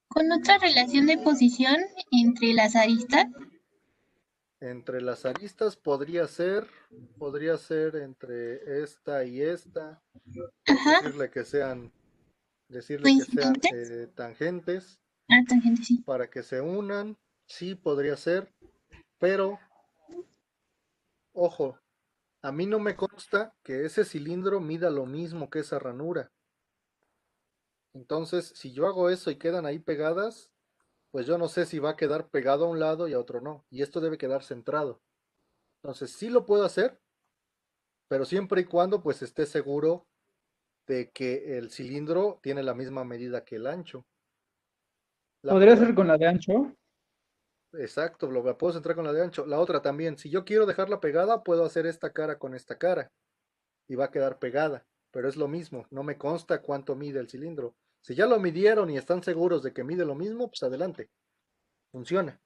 Con otra relación de posición entre las aristas. Entre las aristas podría ser entre esta y esta, Ajá, decirle que sean coincidentes. tangentes Ah, tangente, sí. para que se unan, sí podría ser, pero ojo, a mí no me consta que ese cilindro mida lo mismo que esa ranura. Entonces, si yo hago eso y quedan ahí pegadas, pues yo no sé si va a quedar pegado a un lado y a otro no. Y esto debe quedar centrado. Entonces, sí lo puedo hacer, pero siempre y cuando pues esté seguro de que el cilindro tiene la misma medida que el ancho. La ¿Podría otra, ser con la de ancho? exacto, lo puedo centrar con la de ancho. La otra también, si yo quiero dejarla pegada, puedo hacer esta cara con esta cara y va a quedar pegada, pero es lo mismo, no me consta cuánto mide el cilindro. Si ya lo midieron y están seguros de que mide lo mismo, pues adelante, funciona.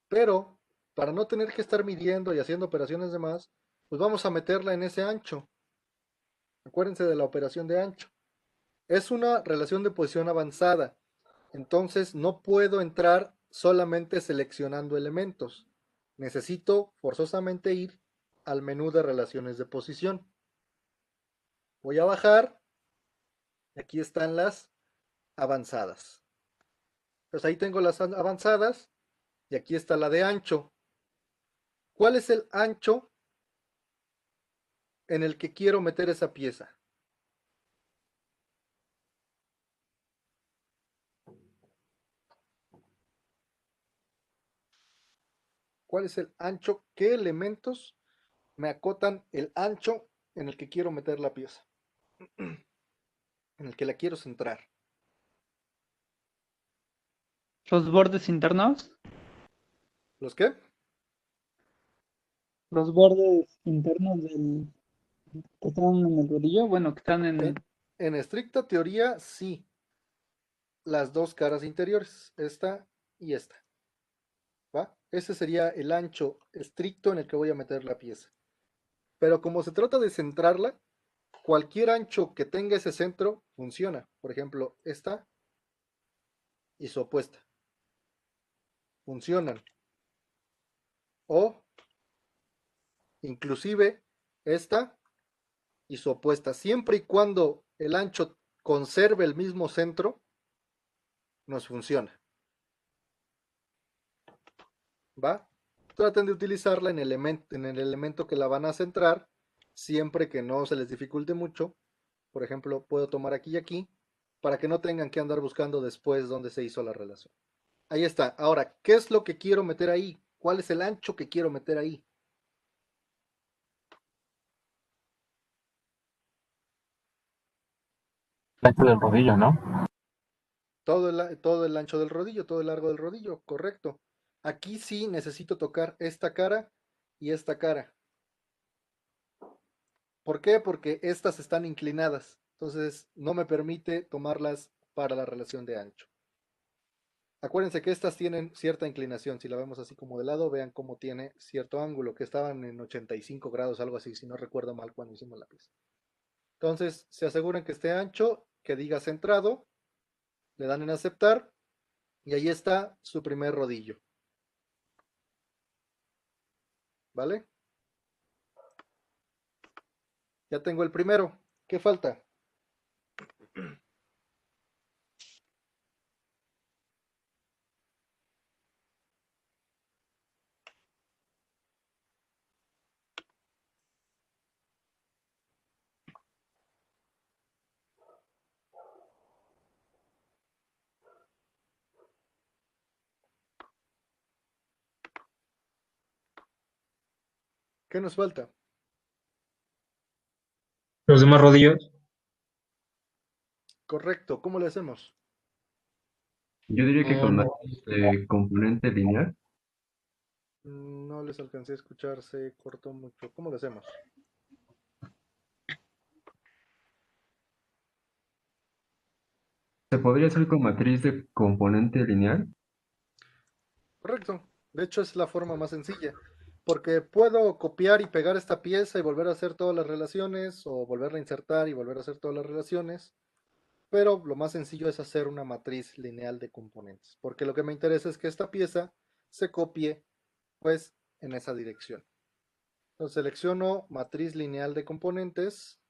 Pero para no tener que estar midiendo y haciendo operaciones de más, pues vamos a meterla en ese ancho. Acuérdense de la operación de ancho. Es una relación de posición avanzada, entonces no puedo entrar solamente seleccionando elementos. Necesito forzosamente ir al menú de relaciones de posición. Voy a bajar. Aquí están las avanzadas. Pues ahí tengo las avanzadas y aquí está la de ancho. ¿Cuál es el ancho en el que quiero meter esa pieza? ¿Cuál es el ancho? ¿Qué elementos me acotan el ancho en el que quiero meter la pieza, en el que la quiero centrar. Los bordes internos. ¿Los qué? Los bordes internos que están en el rodillo. Bueno, que están En estricta teoría, sí. Las dos caras interiores, esta y esta. ¿Va? Ese sería el ancho estricto en el que voy a meter la pieza. Pero como se trata de centrarla, cualquier ancho que tenga ese centro funciona. Por ejemplo, esta y su opuesta. Funcionan. O inclusive esta y su opuesta. Siempre y cuando el ancho conserve el mismo centro, nos funciona. ¿Va? Traten de utilizarla en el elemento que la van a centrar, siempre que no se les dificulte mucho. Por ejemplo, puedo tomar aquí y aquí, para que no tengan que andar buscando después dónde se hizo la relación. Ahí está. Ahora, ¿qué es lo que quiero meter ahí? ¿Cuál es el ancho que quiero meter ahí? El ancho del rodillo, ¿no? Todo el ancho del rodillo, todo el largo del rodillo, correcto. Aquí sí necesito tocar esta cara y esta cara. ¿Por qué? Porque estas están inclinadas. Entonces no me permite tomarlas para la relación de ancho. Acuérdense que estas tienen cierta inclinación. Si la vemos así como de lado, vean cómo tiene cierto ángulo, que estaban en 85 grados, algo así, si no recuerdo mal cuando hicimos la pieza. Entonces se aseguran que esté ancho, que diga centrado, le dan en aceptar y ahí está su primer rodillo. ¿Vale? Ya tengo el primero. ¿Qué falta? ¿Qué nos falta? Los demás rodillos. Correcto. ¿Cómo le hacemos? Yo diría que con Mm, matriz de componente lineal. No les alcancé a escuchar, se cortó mucho. ¿Cómo lo hacemos? ¿Se podría hacer con matriz de componente lineal? Correcto. De hecho, es la forma más sencilla. Porque puedo copiar y pegar esta pieza y volver a hacer todas las relaciones, o volverla a insertar y volver a hacer todas las relaciones. Pero lo más sencillo es hacer una matriz lineal de componentes. Porque lo que me interesa es que esta pieza se copie, pues, en esa dirección. Entonces selecciono matriz lineal de componentes.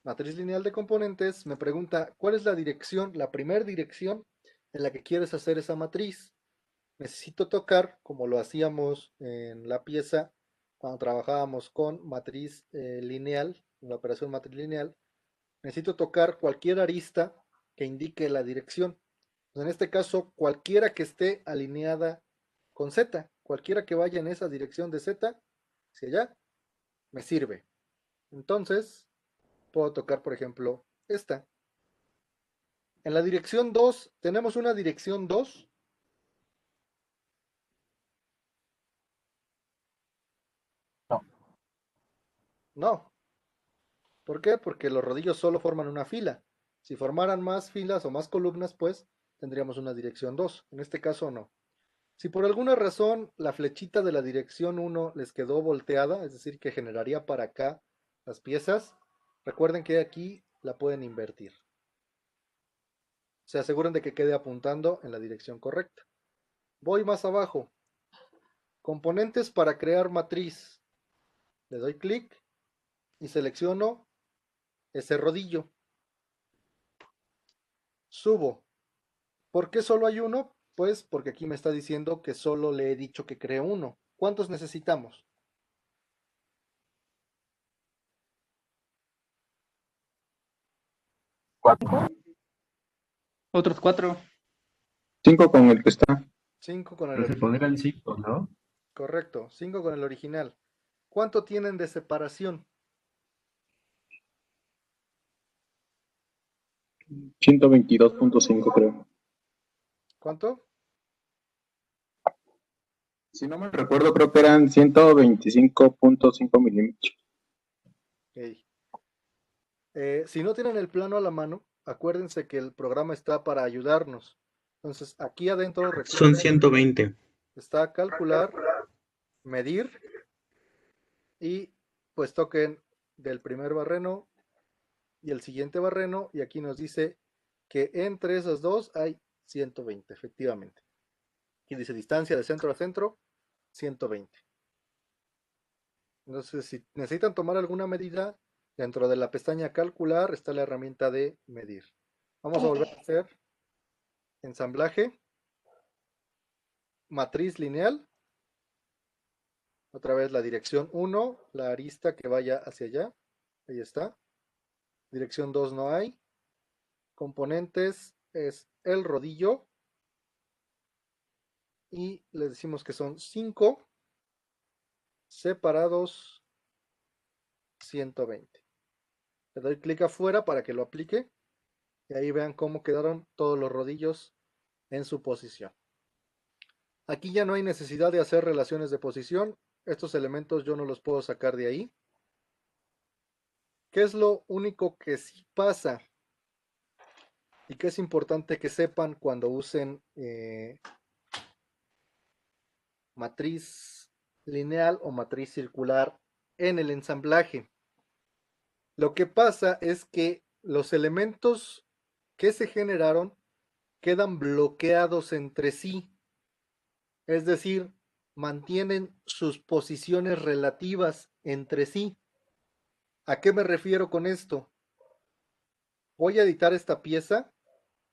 Matriz lineal de componentes me pregunta cuál es la dirección, la primera dirección en la que quieres hacer esa matriz. Necesito tocar, como lo hacíamos en la pieza cuando trabajábamos con matriz lineal, en la operación matriz lineal, necesito tocar cualquier arista que indique la dirección. En este caso, cualquiera que esté alineada con Z, cualquiera que vaya en esa dirección de Z, hacia allá, me sirve. Entonces, puedo tocar, por ejemplo, esta. En la dirección 2, ¿tenemos una dirección 2? no. No. ¿Por qué? Porque los rodillos solo forman una fila. Si formaran más filas o más columnas, pues tendríamos una dirección 2. En este caso, no. Si por alguna razón la flechita de la dirección 1 les quedó volteada, es decir, que generaría para acá las piezas, recuerden que aquí la pueden invertir. Se aseguran de que quede apuntando en la dirección correcta. Voy más abajo. Componentes para crear matriz. Le doy clic y selecciono ese rodillo. Subo. ¿Por qué solo hay uno? Pues porque aquí me está diciendo que solo le he dicho que cree uno. ¿Cuántos necesitamos? Cuatro. otros 4. 5 con el que está. 5 con el Pero se original. pondrá el 5, ¿no? Correcto, 5 con el original. ¿Cuánto tienen de separación? 122.5 creo. ¿Cuánto? Si no me recuerdo, creo que eran 125.5 milímetros. Ok. Si no tienen el plano a la mano, acuérdense que el programa está para ayudarnos. Entonces, aquí adentro, Son recuerden, 120. está calcular, medir y pues toquen del primer barreno y el siguiente barreno y aquí nos dice que entre esos dos hay 120, efectivamente. Aquí dice distancia de centro a centro, 120. Entonces, si necesitan tomar alguna medida, dentro de la pestaña calcular está la herramienta de medir. Vamos a volver a hacer ensamblaje, matriz lineal, otra vez la dirección 1, la arista que vaya hacia allá, ahí está. Dirección 2 no hay. Componentes es el rodillo y les decimos que son 5 separados 120. Le doy clic afuera para que lo aplique y ahí vean cómo quedaron todos los rodillos en su posición. Aquí ya no hay necesidad de hacer relaciones de posición. Estos elementos yo no los puedo sacar de ahí. ¿Qué es lo único que sí pasa? Y que es importante que sepan cuando usen matriz lineal o matriz circular en el ensamblaje. Lo que pasa es que los elementos que se generaron quedan bloqueados entre sí, es decir, mantienen sus posiciones relativas entre sí. ¿A qué me refiero con esto? Voy a editar esta pieza,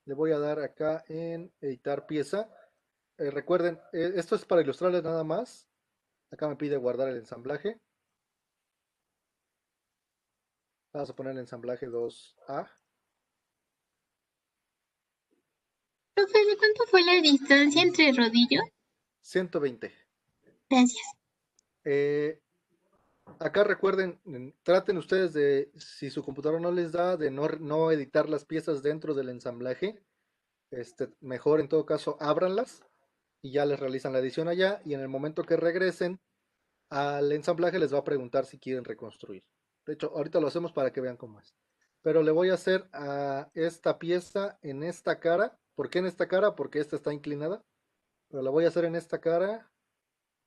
le voy a dar acá en editar pieza. Recuerden, esto es para ilustrarles nada más. Acá me pide guardar el ensamblaje. Vamos a poner el ensamblaje 2A. Profe, ¿de cuánto fue la distancia entre rodillos? 120. Gracias. Acá recuerden, traten ustedes de, si su computadora no les da, de no editar las piezas dentro del ensamblaje. Mejor en todo caso, ábranlas y ya les realizan la edición allá. Y en el momento que regresen al ensamblaje les va a preguntar si quieren reconstruir. De hecho, ahorita lo hacemos para que vean cómo es. Pero le voy a hacer a esta pieza en esta cara. ¿Por qué en esta cara? Porque esta está inclinada. Pero la voy a hacer en esta cara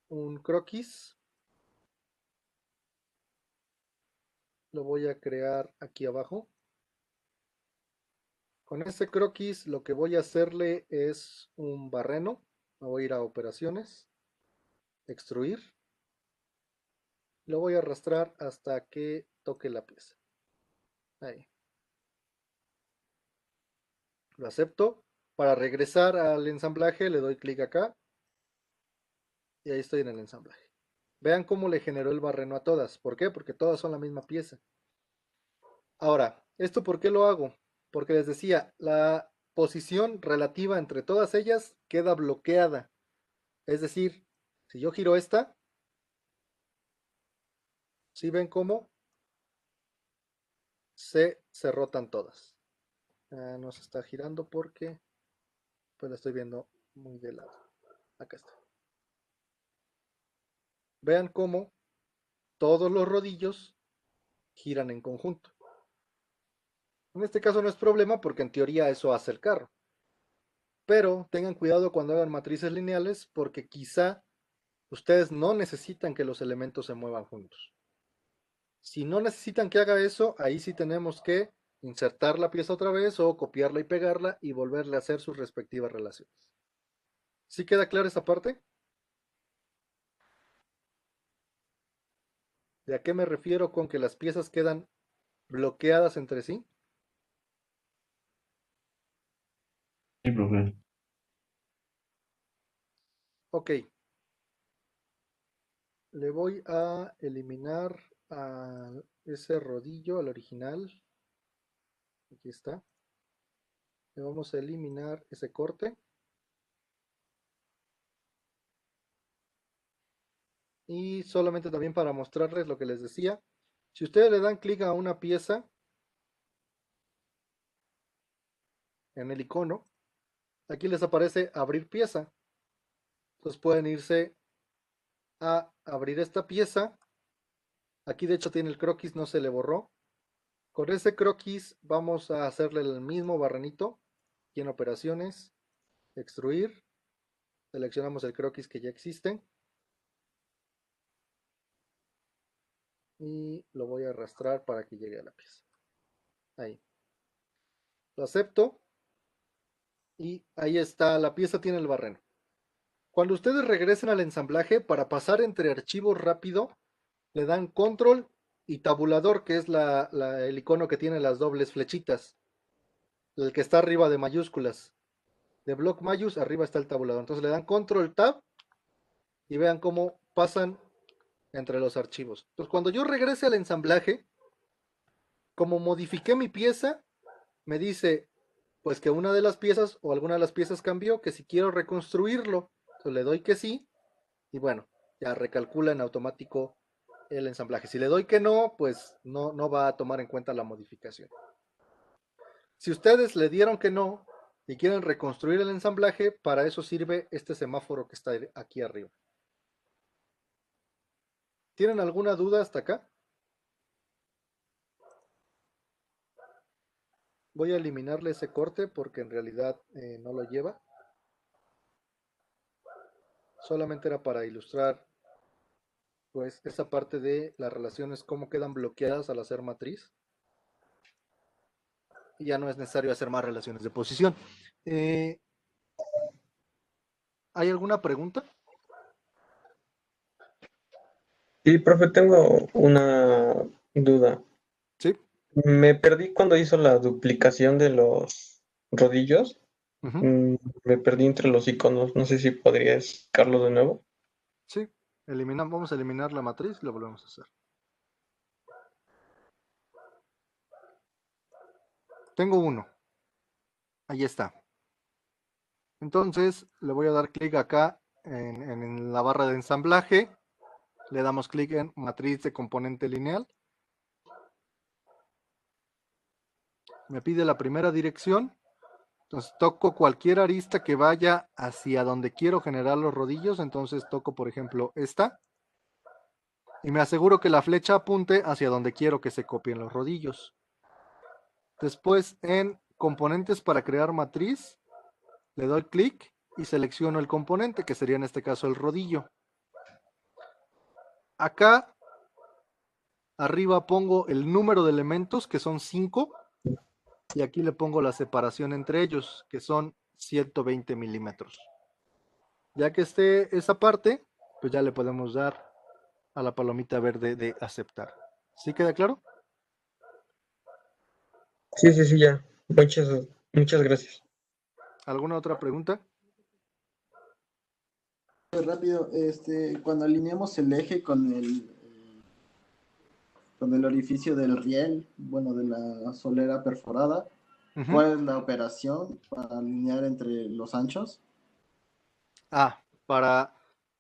un croquis. Lo voy a crear aquí abajo. Con este croquis lo que voy a hacerle es un barreno. Me voy a ir a operaciones, extruir. Lo voy a arrastrar hasta que toque la pieza. Ahí. Lo acepto. Para regresar al ensamblaje le doy clic acá. Y ahí estoy en el ensamblaje. Vean cómo le generó el barreno a todas. ¿Por qué? Porque todas son la misma pieza. Ahora, ¿esto por qué lo hago? Porque les decía, la posición relativa entre todas ellas queda bloqueada. Es decir, si yo giro esta, ¿sí ven cómo se rotan todas? No se está girando porque pues la estoy viendo muy de lado. Acá está. Vean cómo todos los rodillos giran en conjunto. En este caso no es problema porque en teoría eso hace el carro. Pero tengan cuidado cuando hagan matrices lineales porque quizá ustedes no necesitan que los elementos se muevan juntos. Si no necesitan que haga eso, ahí sí tenemos que insertar la pieza otra vez o copiarla y pegarla y volverle a hacer sus respectivas relaciones. ¿Sí queda clara esa parte? ¿De a qué me refiero con que las piezas quedan bloqueadas entre sí? Sí, profe. Ok. Le voy a eliminar a ese rodillo, al original. Aquí está. Le vamos a eliminar ese corte. Y solamente también para mostrarles lo que les decía, si ustedes le dan clic a una pieza en el icono, aquí les aparece abrir pieza. Entonces pueden irse a abrir esta pieza. Aquí de hecho tiene el croquis, no se le borró. Con ese croquis vamos a hacerle el mismo barranito. Aquí en operaciones, extruir. Seleccionamos el croquis que ya existe. Y lo voy a arrastrar para que llegue a la pieza. Ahí. Lo acepto. Y ahí está, la pieza tiene el barreno. Cuando ustedes regresen al ensamblaje, para pasar entre archivos rápido, le dan control y tabulador, que es el icono que tiene las dobles flechitas. El que está arriba de mayúsculas. De block mayús, arriba está el tabulador. Entonces le dan control tab y vean cómo pasan entre los archivos. Entonces cuando yo regrese al ensamblaje, como modifiqué mi pieza, me dice pues que una de las piezas o alguna de las piezas cambió, que si quiero reconstruirlo, entonces le doy que sí y bueno, ya recalcula en automático el ensamblaje. Si le doy que no, pues no va a tomar en cuenta la modificación. Si ustedes le dieron que no y quieren reconstruir el ensamblaje, para eso sirve este semáforo que está aquí arriba. ¿Tienen alguna duda hasta acá? Voy a eliminarle ese corte porque en realidad no lo lleva. Solamente era para ilustrar pues esa parte de las relaciones, cómo quedan bloqueadas al hacer matriz. Y ya no es necesario hacer más relaciones de posición. ¿Hay alguna pregunta? Sí, profe, tengo una duda. Sí. Me perdí cuando hizo la duplicación de los rodillos. Me perdí entre los iconos. No sé si podrías explicarlo de nuevo. Sí, vamos a eliminar la matriz y lo volvemos a hacer. Tengo uno. Ahí está. Entonces le voy a dar clic acá en la barra de ensamblaje. Le damos clic en matriz de componente lineal. Me pide la primera dirección. Entonces toco cualquier arista que vaya hacia donde quiero generar los rodillos. Entonces toco, por ejemplo, esta. Y me aseguro que la flecha apunte hacia donde quiero que se copien los rodillos. Después en componentes para crear matriz, le doy clic y selecciono el componente, que sería en este caso el rodillo. Acá arriba pongo el número de elementos, que son 5. Y aquí le pongo la separación entre ellos, que son 120 milímetros. Ya que esté esa parte, pues ya le podemos dar a la palomita verde de aceptar. ¿Sí queda claro? Sí, ya. Muchas gracias. ¿Alguna otra pregunta? Rápido, cuando alineamos el eje con el orificio del riel, bueno, de la solera perforada, ¿cuál es la operación para alinear entre los anchos?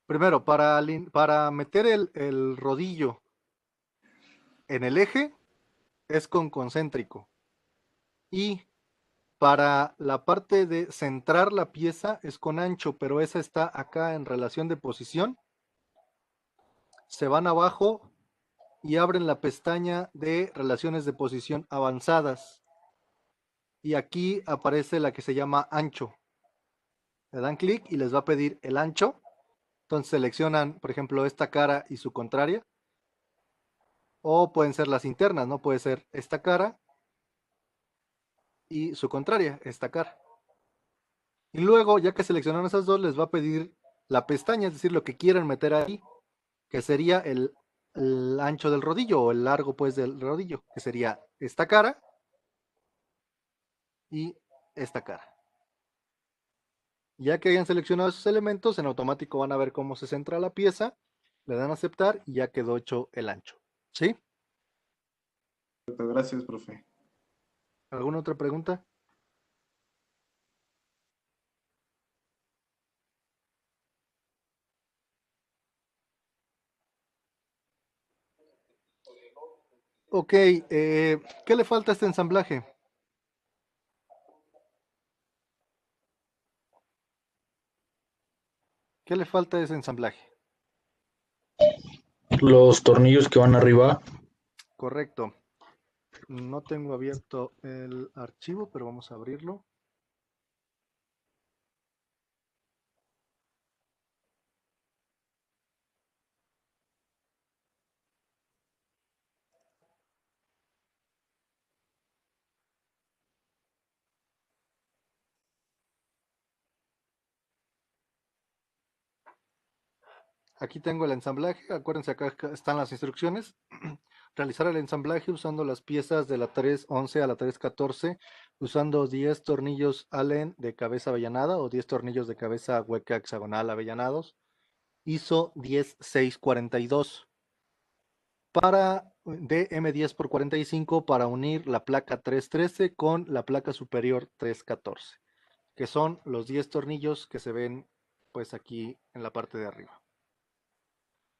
Primero, para meter el rodillo en el eje es con concéntrico. Y para la parte de centrar la pieza es con ancho, pero esa está acá en relación de posición. Se van abajo y abren la pestaña de relaciones de posición avanzadas. Y aquí aparece la que se llama ancho. Le dan clic y les va a pedir el ancho. Entonces seleccionan, por ejemplo, esta cara y su contraria. O pueden ser las internas, ¿no? Puede ser esta cara y su contraria, esta cara. Y luego, ya que seleccionaron esas dos, les va a pedir la pestaña, es decir, lo que quieren meter ahí, que sería el ancho del rodillo o el largo pues del rodillo, que sería esta cara y esta cara. Ya que hayan seleccionado esos elementos, en automático van a ver cómo se centra la pieza, le dan a aceptar y ya quedó hecho el ancho. ¿Sí? Gracias, profe. ¿Alguna otra pregunta? Ok, ¿qué le falta a este ensamblaje? ¿Qué le falta a ese ensamblaje? Los tornillos que van arriba. Correcto. No tengo abierto el archivo, pero vamos a abrirlo. Aquí tengo el ensamblaje. Acuérdense, acá están las instrucciones. Realizar el ensamblaje usando las piezas de la 311 a la 314, usando 10 tornillos Allen de cabeza avellanada o 10 tornillos de cabeza hueca hexagonal avellanados. ISO 10642. Para DM10 por 45 para unir la placa 313 con la placa superior 314, que son los 10 tornillos que se ven pues aquí en la parte de arriba.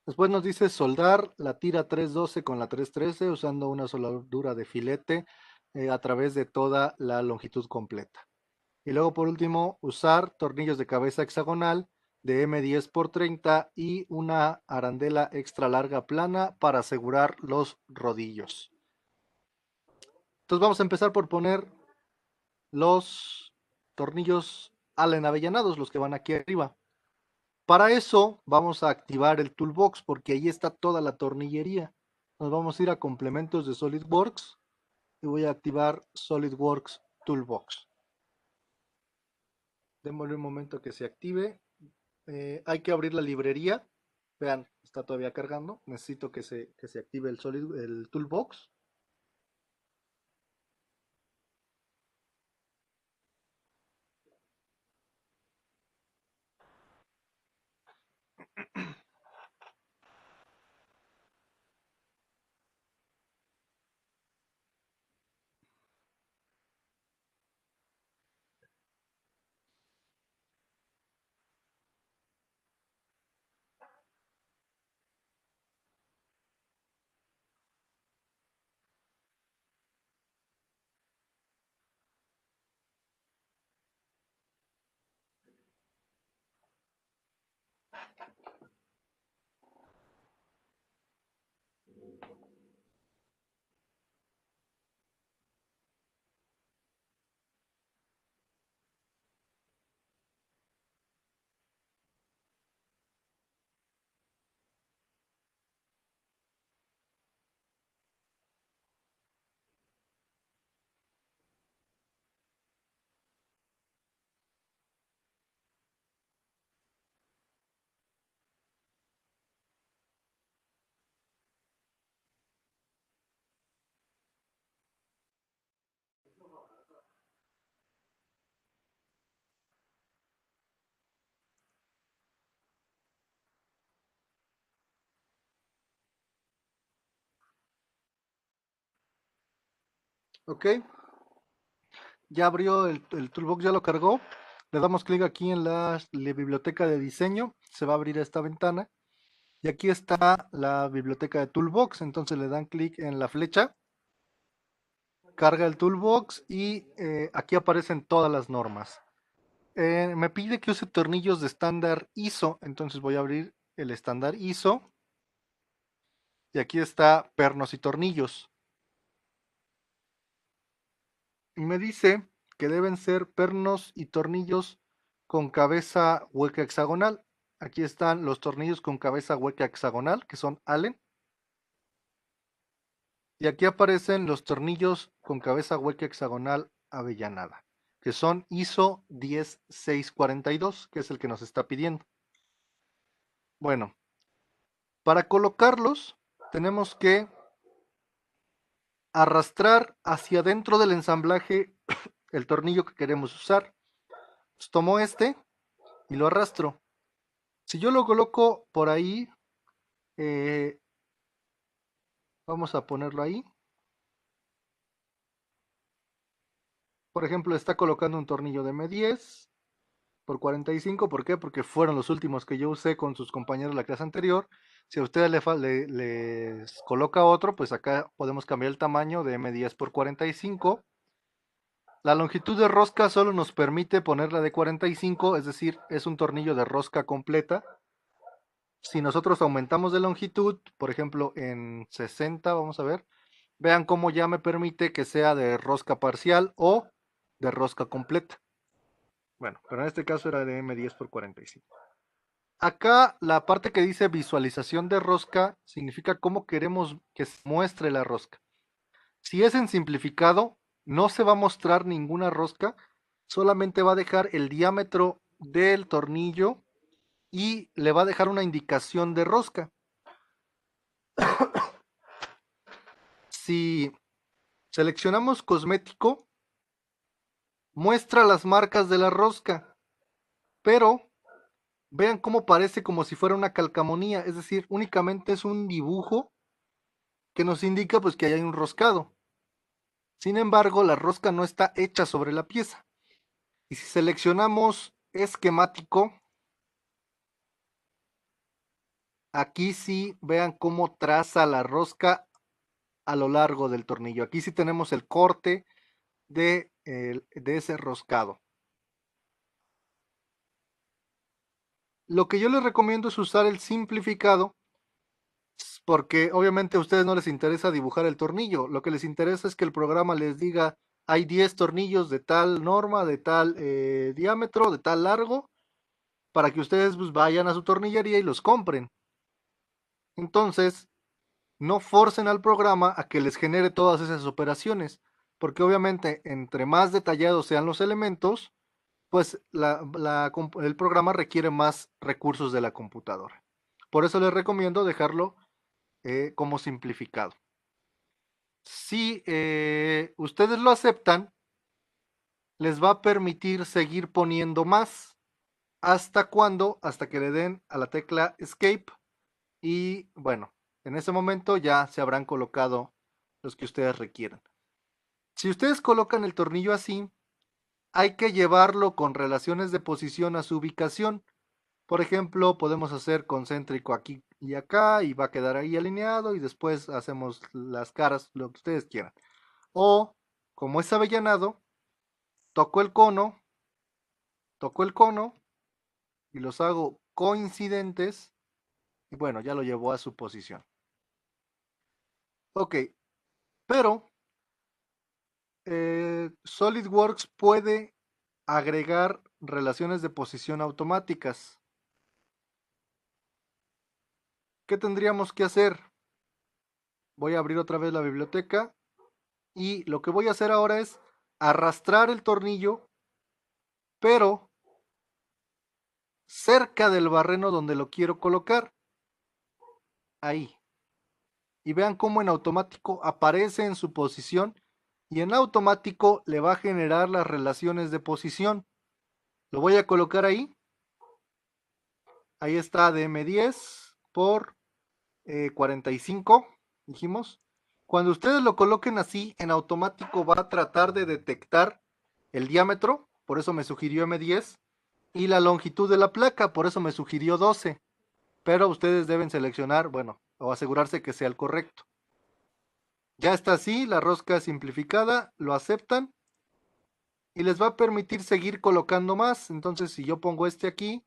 Después nos dice soldar la tira 312 con la 313 usando una soldadura de filete a través de toda la longitud completa. Y luego por último usar tornillos de cabeza hexagonal de M10 por 30 y una arandela extra larga plana para asegurar los rodillos. Entonces vamos a empezar por poner los tornillos Allen avellanados, los que van aquí arriba. Para eso vamos a activar el Toolbox porque ahí está toda la tornillería. Nos vamos a ir a complementos de SolidWorks y voy a activar SolidWorks Toolbox. Démosle un momento que se active. Hay que abrir la librería. Vean, está todavía cargando. Necesito que se active el Toolbox. Ok. Ya abrió el Toolbox, ya lo cargó. Le damos clic aquí en la biblioteca de diseño. Se va a abrir esta ventana. Y aquí está la biblioteca de Toolbox. Entonces le dan clic en la flecha. Carga el Toolbox y aquí aparecen todas las normas. Me pide que use tornillos de estándar ISO. Entonces voy a abrir el estándar ISO. Y aquí está pernos y tornillos. Y me dice que deben ser pernos y tornillos con cabeza hueca hexagonal. Aquí están los tornillos con cabeza hueca hexagonal, que son Allen. Y aquí aparecen los tornillos con cabeza hueca hexagonal avellanada, que son ISO 10642, que es el que nos está pidiendo. Bueno, para colocarlos tenemos que arrastrar hacia adentro del ensamblaje el tornillo que queremos usar. Entonces, tomo este y lo arrastro. Si yo lo coloco por ahí, vamos a ponerlo ahí. Por ejemplo, está colocando un tornillo de M10 por 45. ¿Por qué? Porque fueron los últimos que yo usé con sus compañeros la clase anterior. Si a ustedes les coloca otro, pues acá podemos cambiar el tamaño de M10 por 45. La longitud de rosca solo nos permite ponerla de 45, es decir, es un tornillo de rosca completa. Si nosotros aumentamos de longitud, por ejemplo en 60, vamos a ver, vean cómo ya me permite que sea de rosca parcial o de rosca completa. Bueno, pero en este caso era de M10 por 45. Acá la parte que dice visualización de rosca significa cómo queremos que se muestre la rosca. Si es en simplificado, no se va a mostrar ninguna rosca, solamente va a dejar el diámetro del tornillo y le va a dejar una indicación de rosca. Si seleccionamos cosmético, muestra las marcas de la rosca, pero vean cómo parece como si fuera una calcamonía, es decir, únicamente es un dibujo que nos indica pues que hay un roscado. Sin embargo, la rosca no está hecha sobre la pieza. Y si seleccionamos esquemático, aquí sí vean cómo traza la rosca a lo largo del tornillo. Aquí sí tenemos el corte de ese roscado. Lo que yo les recomiendo es usar el simplificado, porque obviamente a ustedes no les interesa dibujar el tornillo. Lo que les interesa es que el programa les diga, hay 10 tornillos de tal norma, de tal diámetro, de tal largo, para que ustedes pues, vayan a su tornillería y los compren. Entonces, no forcen al programa a que les genere todas esas operaciones, porque obviamente entre más detallados sean los elementos, pues el programa requiere más recursos de la computadora. Por eso les recomiendo dejarlo como simplificado. Si ustedes lo aceptan, les va a permitir seguir poniendo más. ¿Hasta cuándo? Hasta que le den a la tecla Escape. Y bueno, en ese momento ya se habrán colocado los que ustedes requieran. Si ustedes colocan el tornillo así, hay que llevarlo con relaciones de posición a su ubicación. Por ejemplo, podemos hacer concéntrico aquí y acá y va a quedar ahí alineado y después hacemos las caras, lo que ustedes quieran. O, como es avellanado, toco el cono y los hago coincidentes y bueno, ya lo llevó a su posición. Ok, pero SolidWorks puede agregar relaciones de posición automáticas. ¿Qué tendríamos que hacer? Voy a abrir otra vez la biblioteca y lo que voy a hacer ahora es arrastrar el tornillo, pero cerca del barreno donde lo quiero colocar. Ahí. Y vean cómo en automático aparece en su posición y en automático le va a generar las relaciones de posición. Lo voy a colocar ahí. Ahí está de M10 por 45, dijimos. Cuando ustedes lo coloquen así, en automático va a tratar de detectar el diámetro, por eso me sugirió M10, y la longitud de la placa, por eso me sugirió 12. Pero ustedes deben seleccionar, bueno, o asegurarse que sea el correcto. Ya está así, la rosca simplificada, lo aceptan y les va a permitir seguir colocando más. Entonces, si yo pongo este aquí,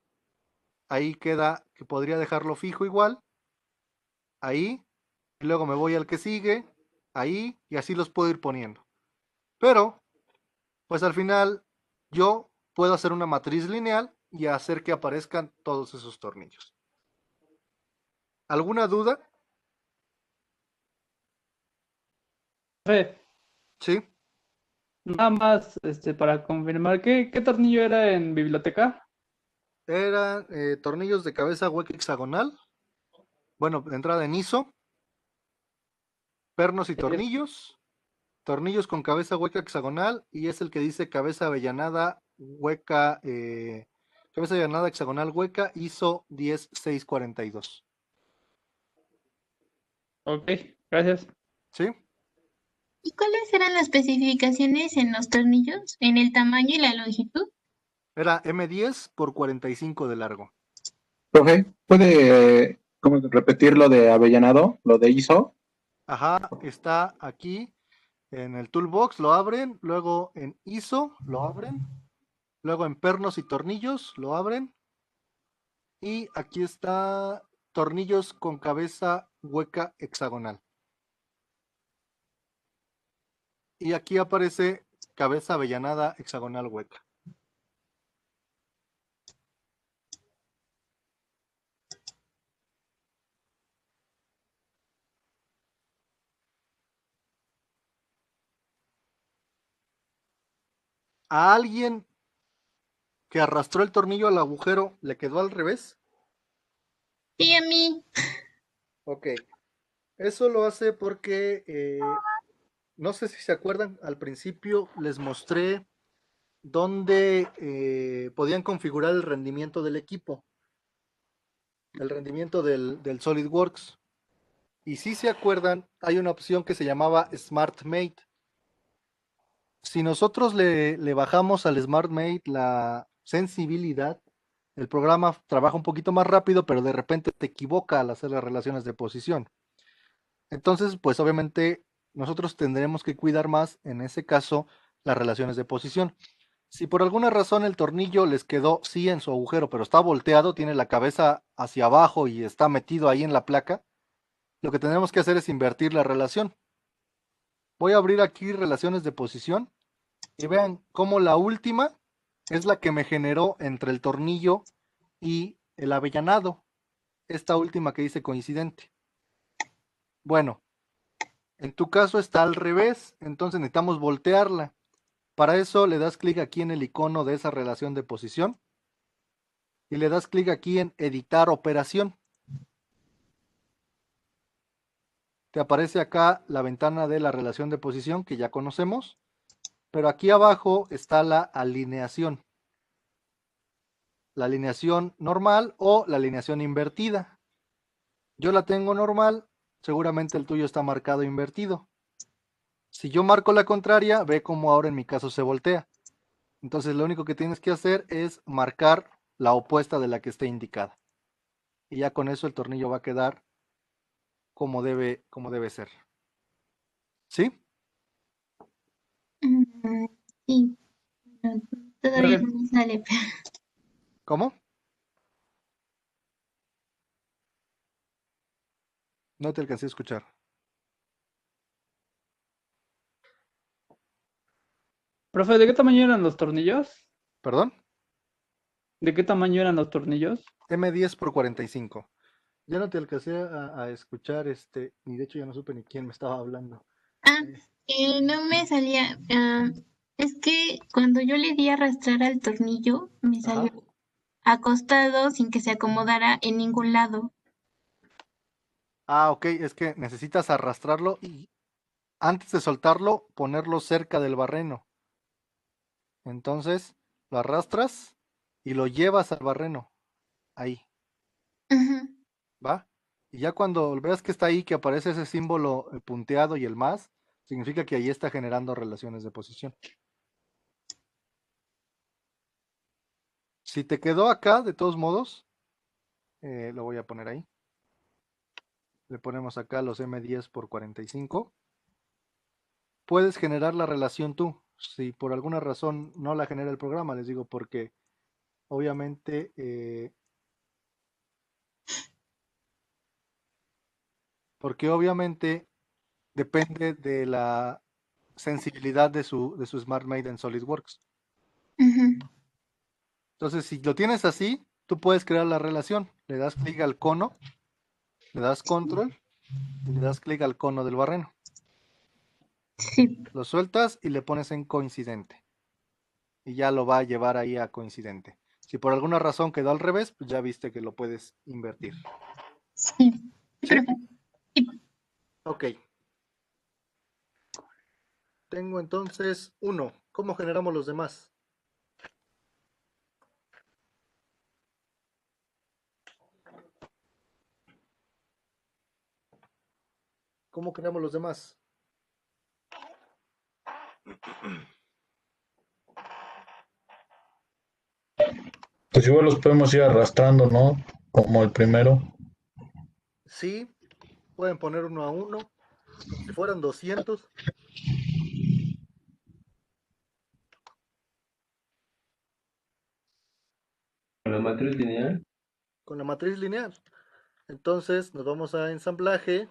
ahí queda, que podría dejarlo fijo igual, ahí, y luego me voy al que sigue, ahí, y así los puedo ir poniendo. Pero, pues al final, yo puedo hacer una matriz lineal y hacer que aparezcan todos esos tornillos. ¿Alguna duda? Sí. Nada más para confirmar, ¿qué tornillo era en biblioteca? Eran tornillos de cabeza hueca hexagonal. Bueno, entrada en ISO. Pernos y tornillos. Tornillos con cabeza hueca hexagonal. Y es el que dice cabeza avellanada hueca. Cabeza avellanada hexagonal hueca ISO 10642. Ok, gracias. ¿Sí? ¿Y cuáles eran las especificaciones en los tornillos? ¿En el tamaño y la longitud? Era M10 por 45 de largo. Profe, ¿puede ¿Cómo repetir lo de avellanado? ¿Lo de ISO? Ajá, está aquí en el toolbox, lo abren, luego en ISO lo abren, luego en pernos y tornillos lo abren, y aquí está tornillos con cabeza hueca hexagonal. Y aquí aparece cabeza avellanada hexagonal hueca. ¿A alguien que arrastró el tornillo al agujero le quedó al revés? Sí, a mí. Ok. Eso lo hace porque, no sé si se acuerdan, al principio les mostré dónde podían configurar el rendimiento del equipo, el rendimiento del SolidWorks. Y si se acuerdan, hay una opción que se llamaba SmartMate. Si nosotros le bajamos al SmartMate la sensibilidad, el programa trabaja un poquito más rápido, pero de repente te equivoca al hacer las relaciones de posición. Entonces, pues obviamente nosotros tendremos que cuidar más, en ese caso, las relaciones de posición. Si por alguna razón el tornillo les quedó sí en su agujero, pero está volteado, tiene la cabeza hacia abajo y está metido ahí en la placa, lo que tenemos que hacer es invertir la relación. Voy a abrir aquí relaciones de posición y vean cómo la última es la que me generó entre el tornillo y el avellanado. Esta última que dice coincidente. Bueno, en tu caso está al revés, entonces necesitamos voltearla. Para eso le das clic aquí en el icono de esa relación de posición y le das clic aquí en editar operación. Te aparece acá la ventana de la relación de posición que ya conocemos, pero aquí abajo está la alineación. La alineación normal o la alineación invertida. Yo la tengo normal, seguramente el tuyo está marcado invertido. Si yo marco la contraria, ve cómo ahora en mi caso se voltea. Entonces lo único que tienes que hacer es marcar la opuesta de la que esté indicada. Y ya con eso el tornillo va a quedar como debe ser. ¿Sí? Sí, pero todavía no me sale. ¿Cómo? No te alcancé a escuchar. Profe, ¿de qué tamaño eran los tornillos? ¿Perdón? ¿De qué tamaño eran los tornillos? M10 por 45. Ya no te alcancé a escuchar, y de hecho ya no supe ni quién me estaba hablando. No me salía. Es que cuando yo le di a arrastrar al tornillo, me salió acostado sin que se acomodara en ningún lado. Ah, ok, es que necesitas arrastrarlo y antes de soltarlo, ponerlo cerca del barreno. Entonces, lo arrastras y lo llevas al barreno. Ahí. ¿Va? Y ya cuando veas que está ahí, que aparece ese símbolo punteado y el más, significa que ahí está generando relaciones de posición. Si te quedó acá, de todos modos, lo voy a poner ahí. Le ponemos acá los M10 por 45. Puedes generar la relación tú. Si por alguna razón no la genera el programa, les digo porque obviamente depende de la sensibilidad de su SmartMate en SolidWorks. Entonces, si lo tienes así, tú puedes crear la relación. Le das clic al cono, le das control y le das clic al cono del barreno. Lo sueltas y le pones en coincidente. Y ya lo va a llevar ahí a coincidente. Si por alguna razón quedó al revés, pues ya viste que lo puedes invertir. Sí. ¿Sí? Ok. Tengo entonces 1. ¿Cómo generamos los demás? ¿Cómo creamos los demás? Pues igual los podemos ir arrastrando, ¿no? Como el primero. Sí, pueden poner 1 a 1. Si fueran 200. ¿Con la matriz lineal? Con la matriz lineal. Entonces nos vamos a ensamblaje,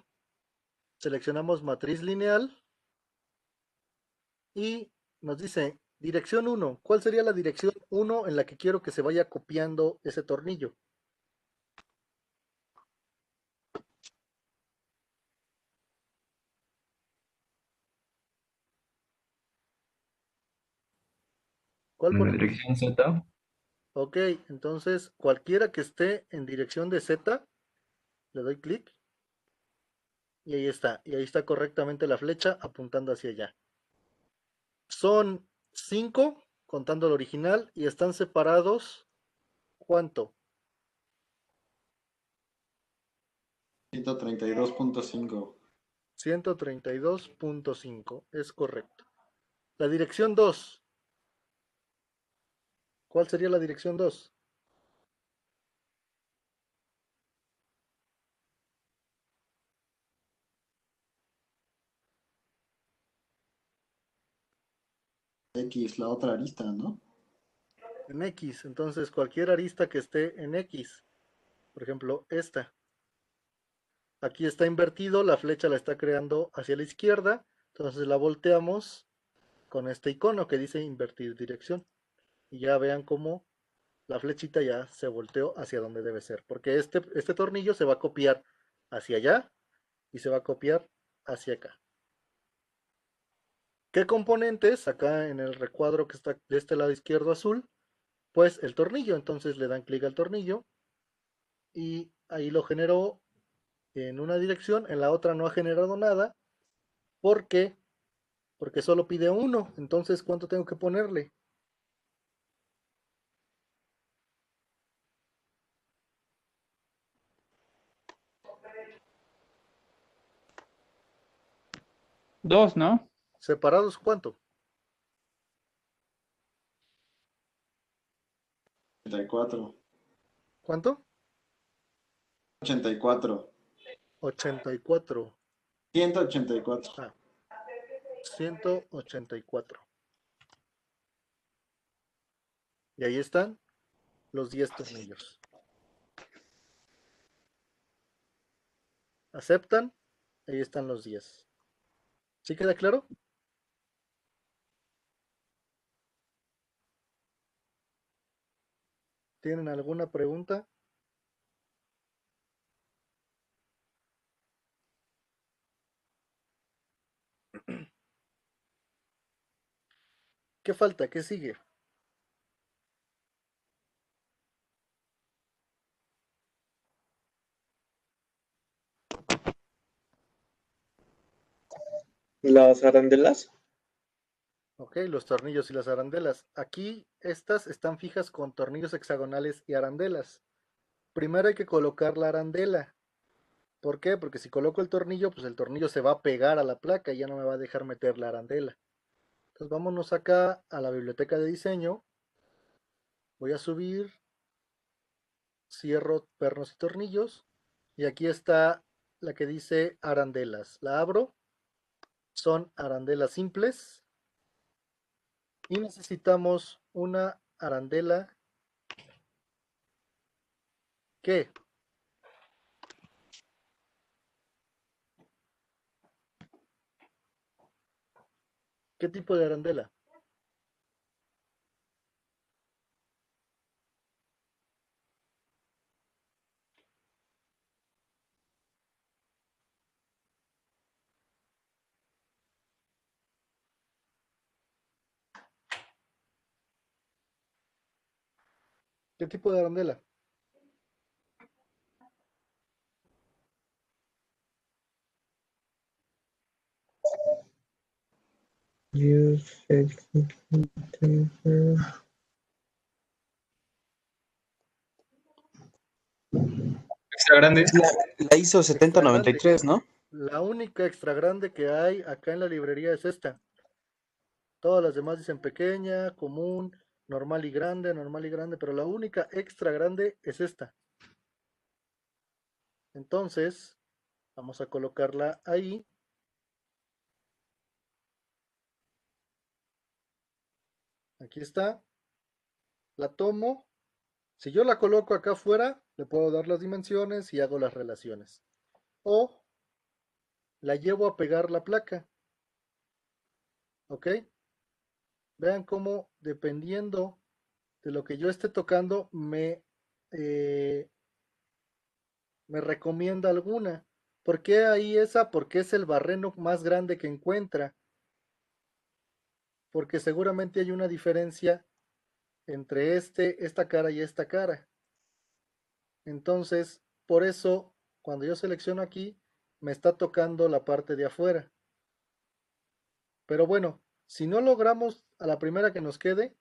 seleccionamos matriz lineal y nos dice dirección 1. ¿Cuál sería la dirección 1 en la que quiero que se vaya copiando ese tornillo? ¿Cuál ¿En la ponemos? dirección Z? Ok, entonces cualquiera que esté en dirección de Z, le doy clic y ahí está. Y ahí está correctamente la flecha apuntando hacia allá. Son 5, contando el original, y están separados, ¿cuánto? 132.5. 132.5, es correcto. La dirección 2. ¿Cuál sería la dirección 2? X, la otra arista, ¿no? En X, entonces cualquier arista que esté en X, por ejemplo esta, aquí está invertido, la flecha la está creando hacia la izquierda, entonces la volteamos con este icono que dice invertir dirección, y ya vean cómo la flechita ya se volteó hacia donde debe ser, porque este tornillo se va a copiar hacia allá y se va a copiar hacia acá. ¿Qué componentes? Acá en el recuadro que está de este lado izquierdo azul, pues el tornillo. Entonces le dan clic al tornillo y ahí lo generó en una dirección, en la otra no ha generado nada. ¿Por qué? Porque solo pide 1. Entonces, ¿cuánto tengo que ponerle? Dos, ¿no? ¿Separados cuánto? 84. ¿Cuánto? 84. 84. 184. Ah, 184. Y ahí están los 10 tornillos. ¿Aceptan? Ahí están los 10. ¿Sí queda claro? ¿Tienen alguna pregunta? ¿Qué falta? ¿Qué sigue? Las arandelas. Ok, los tornillos y las arandelas. Aquí estas están fijas con tornillos hexagonales y arandelas. Primero hay que colocar la arandela. ¿Por qué? Porque si coloco el tornillo, pues el tornillo se va a pegar a la placa y ya no me va a dejar meter la arandela. Entonces vámonos acá a la biblioteca de diseño. Voy a subir, cierro pernos y tornillos. Y aquí está la que dice arandelas. La abro. Son arandelas simples. Y necesitamos una arandela que ¿qué tipo de arandela? ¿Qué tipo de arandela? Extra grande. La ISO 7093, ¿no? La única extra grande que hay acá en la librería es esta. Todas las demás dicen pequeña, común, normal y grande, pero la única extra grande es esta. Entonces, Vamos a colocarla ahí. Aquí está. La tomo. Si yo la coloco acá afuera, le puedo dar las dimensiones y hago las relaciones. O la llevo a pegar la placa. ¿Ok? Vean cómo dependiendo de lo que yo esté tocando me recomienda alguna. ¿Por qué ahí esa? Porque es el barreno más grande que encuentra. Porque seguramente hay una diferencia entre esta cara y esta cara. Entonces, por eso, cuando yo selecciono aquí, me está tocando la parte de afuera. Pero bueno, si no logramos a la primera que nos quede,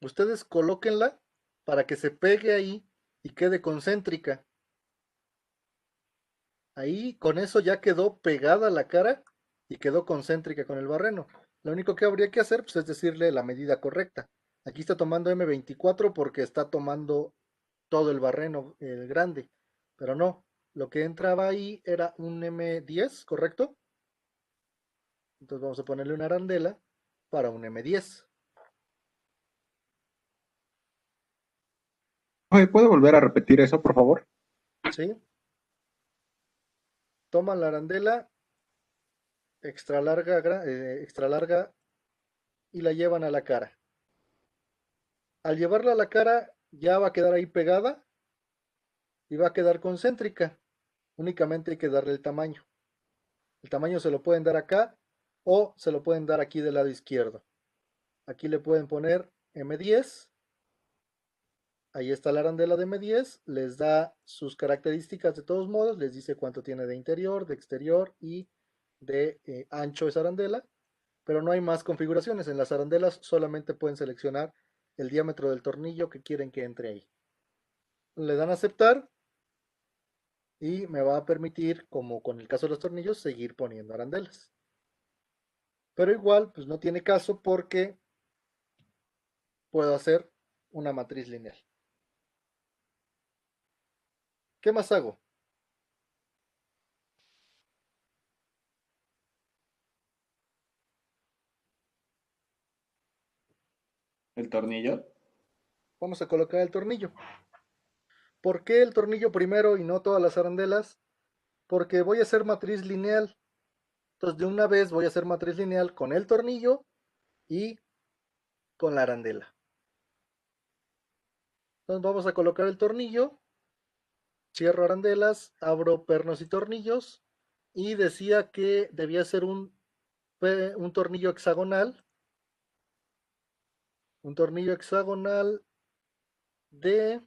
ustedes colóquenla para que se pegue ahí y quede concéntrica. Ahí con eso ya quedó pegada la cara y quedó concéntrica con el barreno. Lo único que habría que hacer pues, es decirle la medida correcta. Aquí está tomando M24 porque está tomando todo el barreno grande, pero no, lo que entraba ahí era un M10, ¿correcto? Entonces vamos a ponerle una arandela para un M10. ¿Puede volver a repetir eso, por favor? ¿Sí? Toman la arandela extra larga y la llevan a la cara. Al llevarla a la cara ya va a quedar ahí pegada y va a quedar concéntrica. Únicamente hay que darle el tamaño. El tamaño se lo pueden dar acá o se lo pueden dar aquí del lado izquierdo. Aquí le pueden poner M10. Ahí está la arandela de M10. Les da sus características de todos modos. Les dice cuánto tiene de interior, de exterior y de ancho esa arandela. Pero no hay más configuraciones. En las arandelas solamente pueden seleccionar el diámetro del tornillo que quieren que entre ahí. Le dan a aceptar y me va a permitir, como con el caso de los tornillos, seguir poniendo arandelas. Pero igual, pues no tiene caso porque puedo hacer una matriz lineal. ¿Qué más hago? ¿El tornillo? Vamos a colocar el tornillo. ¿Por qué el tornillo primero y no todas las arandelas? Porque voy a hacer matriz lineal. Entonces de una vez voy a hacer matriz lineal con el tornillo y con la arandela. Entonces vamos a colocar el tornillo. Cierro arandelas, abro pernos y tornillos. Y decía que debía ser un tornillo hexagonal. Un tornillo hexagonal de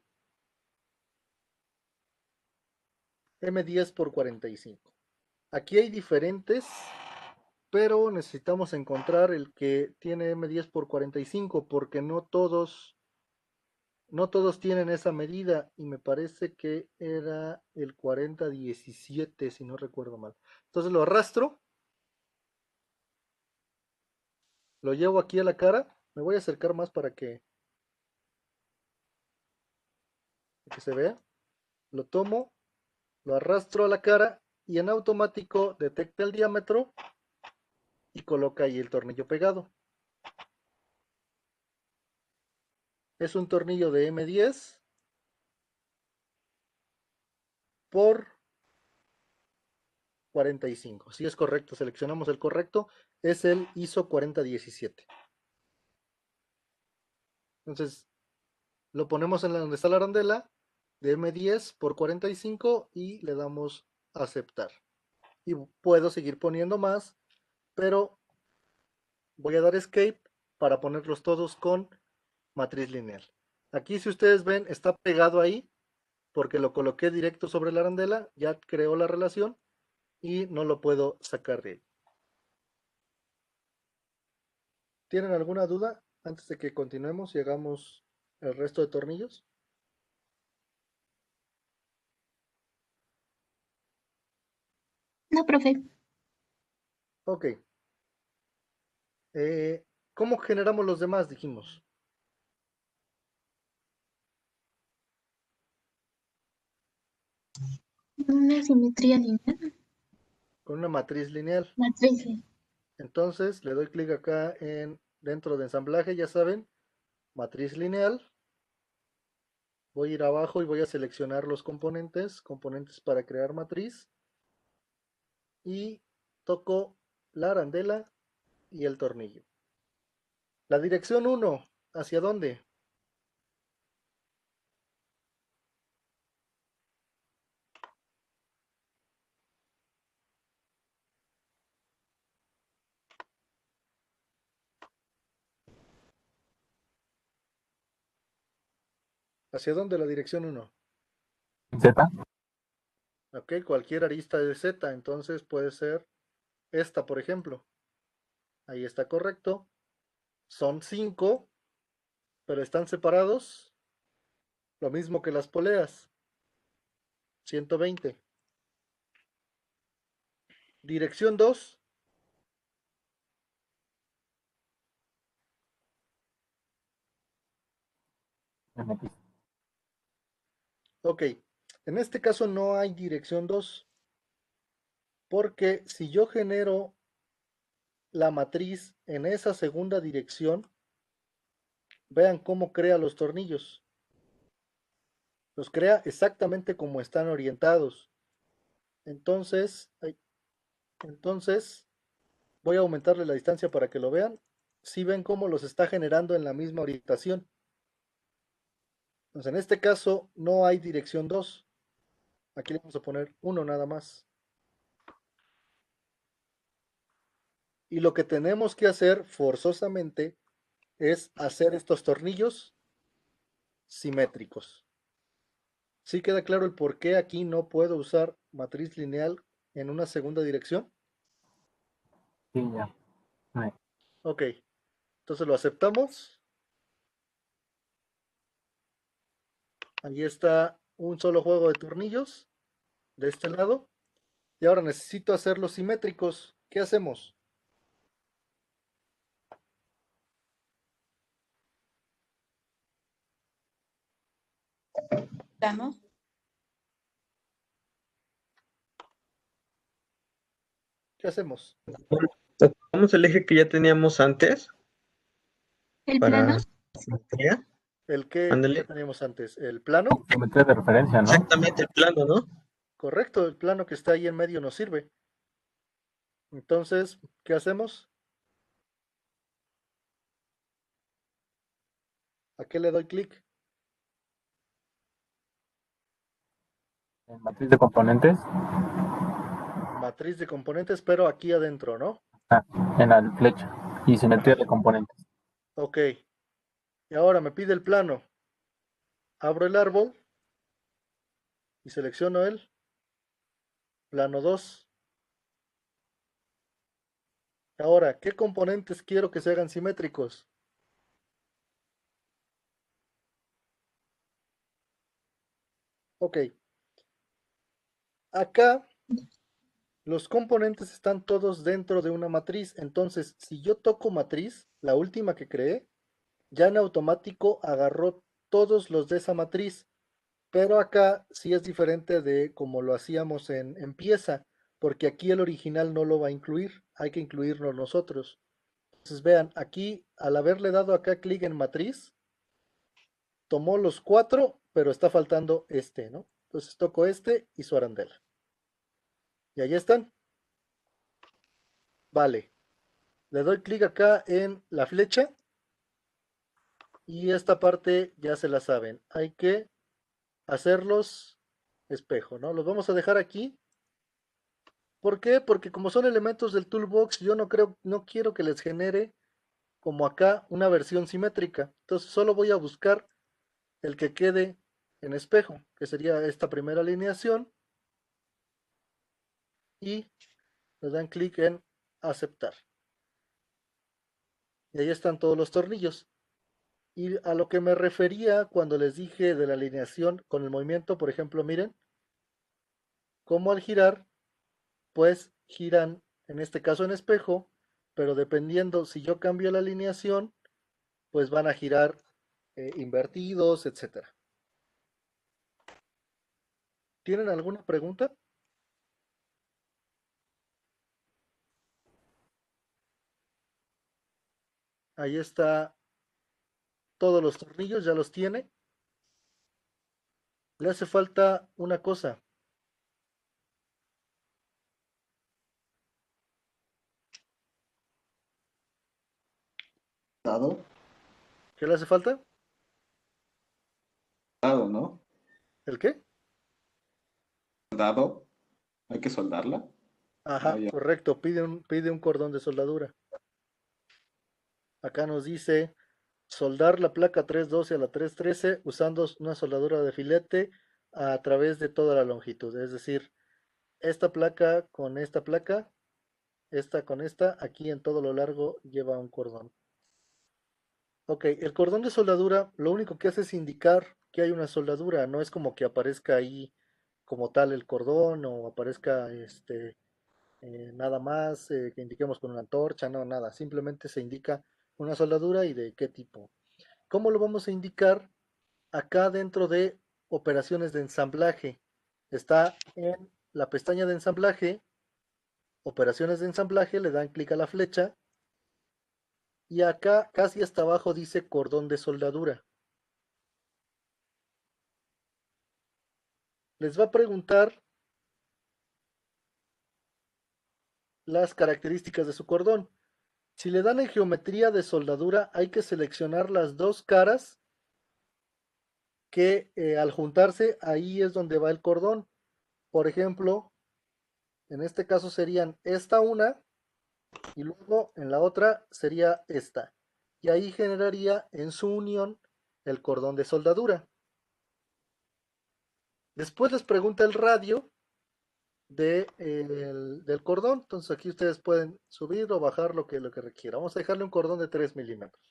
M10 por 45. Aquí hay diferentes, pero necesitamos encontrar el que tiene M10 por 45 porque no todos tienen esa medida y me parece que era el 4017 si no recuerdo mal. Entonces lo arrastro, lo llevo aquí a la cara, me voy a acercar más para que se vea, lo tomo, lo arrastro a la cara y en automático detecta el diámetro y coloca ahí el tornillo pegado. Es un tornillo de M10 por 45. Si es correcto, seleccionamos el correcto, es el ISO 4017. Entonces, lo ponemos en donde está la arandela de M10 por 45 y le damos aceptar. Y puedo seguir poniendo más, pero voy a dar escape para ponerlos todos con matriz lineal. Aquí si ustedes ven está pegado ahí porque lo coloqué directo sobre la arandela, ya creó la relación y no lo puedo sacar de ahí. ¿Tienen alguna duda antes de que continuemos y hagamos el resto de tornillos? No, profe. Ok. ¿Cómo generamos los demás? Dijimos. una simetría lineal. Con una matriz lineal. Matriz, sí. Entonces le doy clic acá dentro de ensamblaje, ya saben, matriz lineal. Voy a ir abajo y voy a seleccionar los componentes para crear matriz. Y toco la arandela y el tornillo. La dirección 1, ¿hacia dónde? ¿Hacia dónde la dirección 1? Z. Ok, cualquier arista de Z, entonces puede ser esta, por ejemplo. Ahí está correcto. Son 5, pero están separados. Lo mismo que las poleas. 120. Dirección 2. Ok, en este caso no hay dirección 2, porque si yo genero la matriz en esa segunda dirección, vean cómo crea los tornillos. Los crea exactamente como están orientados. Entonces voy a aumentarle la distancia para que lo vean. Si ven cómo los está generando en la misma orientación. Entonces en este caso no hay dirección 2. Aquí le vamos a poner 1 nada más. Y lo que tenemos que hacer forzosamente es hacer estos tornillos simétricos. ¿Sí queda claro el por qué aquí no puedo usar matriz lineal en una segunda dirección? Sí, ya. Sí. Ok, entonces lo aceptamos. Ahí está un solo juego de tornillos de este lado. Y ahora necesito hacerlos simétricos. ¿Qué hacemos? Plano. ¿Qué hacemos? ¿Ocupamos el eje que ya teníamos antes? ¿El Para plano? simetría. ¿El que Ándale. ya teníamos antes? ¿El plano? Geometría de referencia, ¿no? Exactamente, el plano, ¿no? Correcto, el plano que está ahí en medio nos sirve. Entonces, ¿qué hacemos? ¿A qué le doy clic? En matriz de componentes. Matriz de componentes, pero aquí adentro, ¿no? Ah, en la flecha. Y simetría de componentes. Ok. Y ahora me pide el plano. Abro el árbol y selecciono el plano 2. Ahora, ¿qué componentes quiero que se hagan simétricos? Ok. Acá los componentes están todos dentro de una matriz. Entonces, si yo toco matriz, la última que creé, ya en automático agarró todos los de esa matriz. Pero acá sí es diferente de como lo hacíamos en pieza, porque aquí el original no lo va a incluir, hay que incluirlo nosotros. Entonces vean, aquí al haberle dado acá clic en matriz, tomó los 4, pero está faltando este, ¿no? Entonces toco este y su arandela. Y ahí están. Vale. Le doy clic acá en la flecha. Y esta parte ya se la saben. Hay que hacerlos espejo, ¿no? Los vamos a dejar aquí. ¿Por qué? Porque como son elementos del toolbox, yo no quiero que les genere como acá una versión simétrica. Entonces solo voy a buscar el que quede en espejo, que sería esta primera alineación. Y le dan clic en aceptar. Y ahí están todos los tornillos. Y a lo que me refería cuando les dije de la alineación con el movimiento, por ejemplo, miren, como al girar, pues giran, en este caso en espejo, pero dependiendo si yo cambio la alineación, pues van a girar invertidos, etcétera. ¿Tienen alguna pregunta? Ahí está todos los tornillos, ya los tiene. Le hace falta una cosa. ¿Dado? ¿Qué le hace falta? Soldado, ¿no? ¿El qué? Soldado. Hay que soldarla. Ajá, ya. correcto. Pide un cordón de soldadura. Acá nos dice soldar la placa 312 a la 313 usando una soldadura de filete a través de toda la longitud. Es decir, esta placa con esta placa, esta con esta, aquí en todo lo largo lleva un cordón. Ok, el cordón de soldadura lo único que hace es indicar que hay una soldadura, no es como que aparezca ahí como tal el cordón o aparezca nada más que indiquemos con una antorcha, no, nada, simplemente se indica una soldadura y de qué tipo. ¿Cómo lo vamos a indicar? Acá dentro de operaciones de ensamblaje. Está en la pestaña de ensamblaje, operaciones de ensamblaje, le dan clic a la flecha y acá casi hasta abajo dice cordón de soldadura. Les va a preguntar las características de su cordón. Si le dan en geometría de soldadura, hay que seleccionar las dos caras que al juntarse ahí es donde va el cordón. Por ejemplo, en este caso serían esta una y luego en la otra sería esta. Y ahí generaría en su unión el cordón de soldadura. Después les pregunta el radio del cordón. Entonces aquí ustedes pueden subir o bajar lo que requiera. Vamos a dejarle un cordón de 3 milímetros.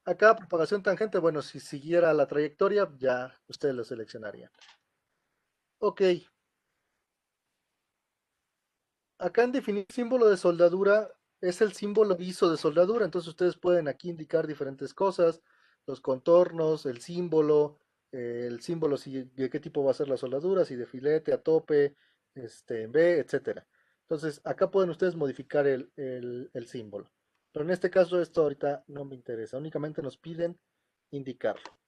Acá propagación tangente, bueno, si siguiera la trayectoria, ya ustedes lo seleccionarían. Ok. Acá en definir símbolo de soldadura es el símbolo ISO de soldadura. Entonces ustedes pueden aquí indicar diferentes cosas, los contornos, el símbolo de qué tipo va a ser la soldadura, si de filete, a tope, en B, etcétera. Entonces acá pueden ustedes modificar el símbolo. Pero en este caso esto ahorita no me interesa, únicamente nos piden indicarlo.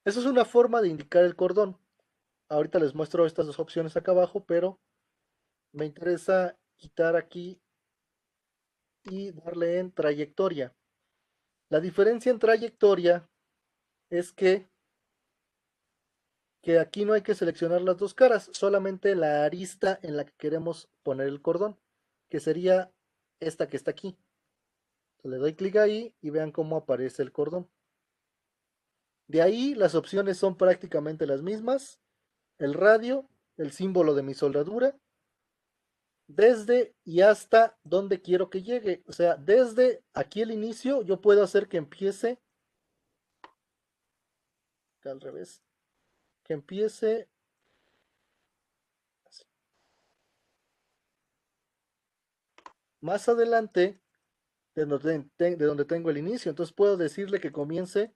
Esa es una forma de indicar el cordón. Ahorita les muestro estas dos opciones acá abajo, pero me interesa quitar aquí y darle en trayectoria. La diferencia en trayectoria es que aquí no hay que seleccionar las dos caras, solamente la arista en la que queremos poner el cordón, que sería esta que está aquí. Le doy clic ahí y vean cómo aparece el cordón. De ahí las opciones son prácticamente las mismas. El radio, el símbolo de mi soldadura, desde y hasta donde quiero que llegue. O sea, desde aquí el inicio yo puedo hacer que empiece al revés, que empiece así. Más adelante de donde tengo el inicio. Entonces puedo decirle que comience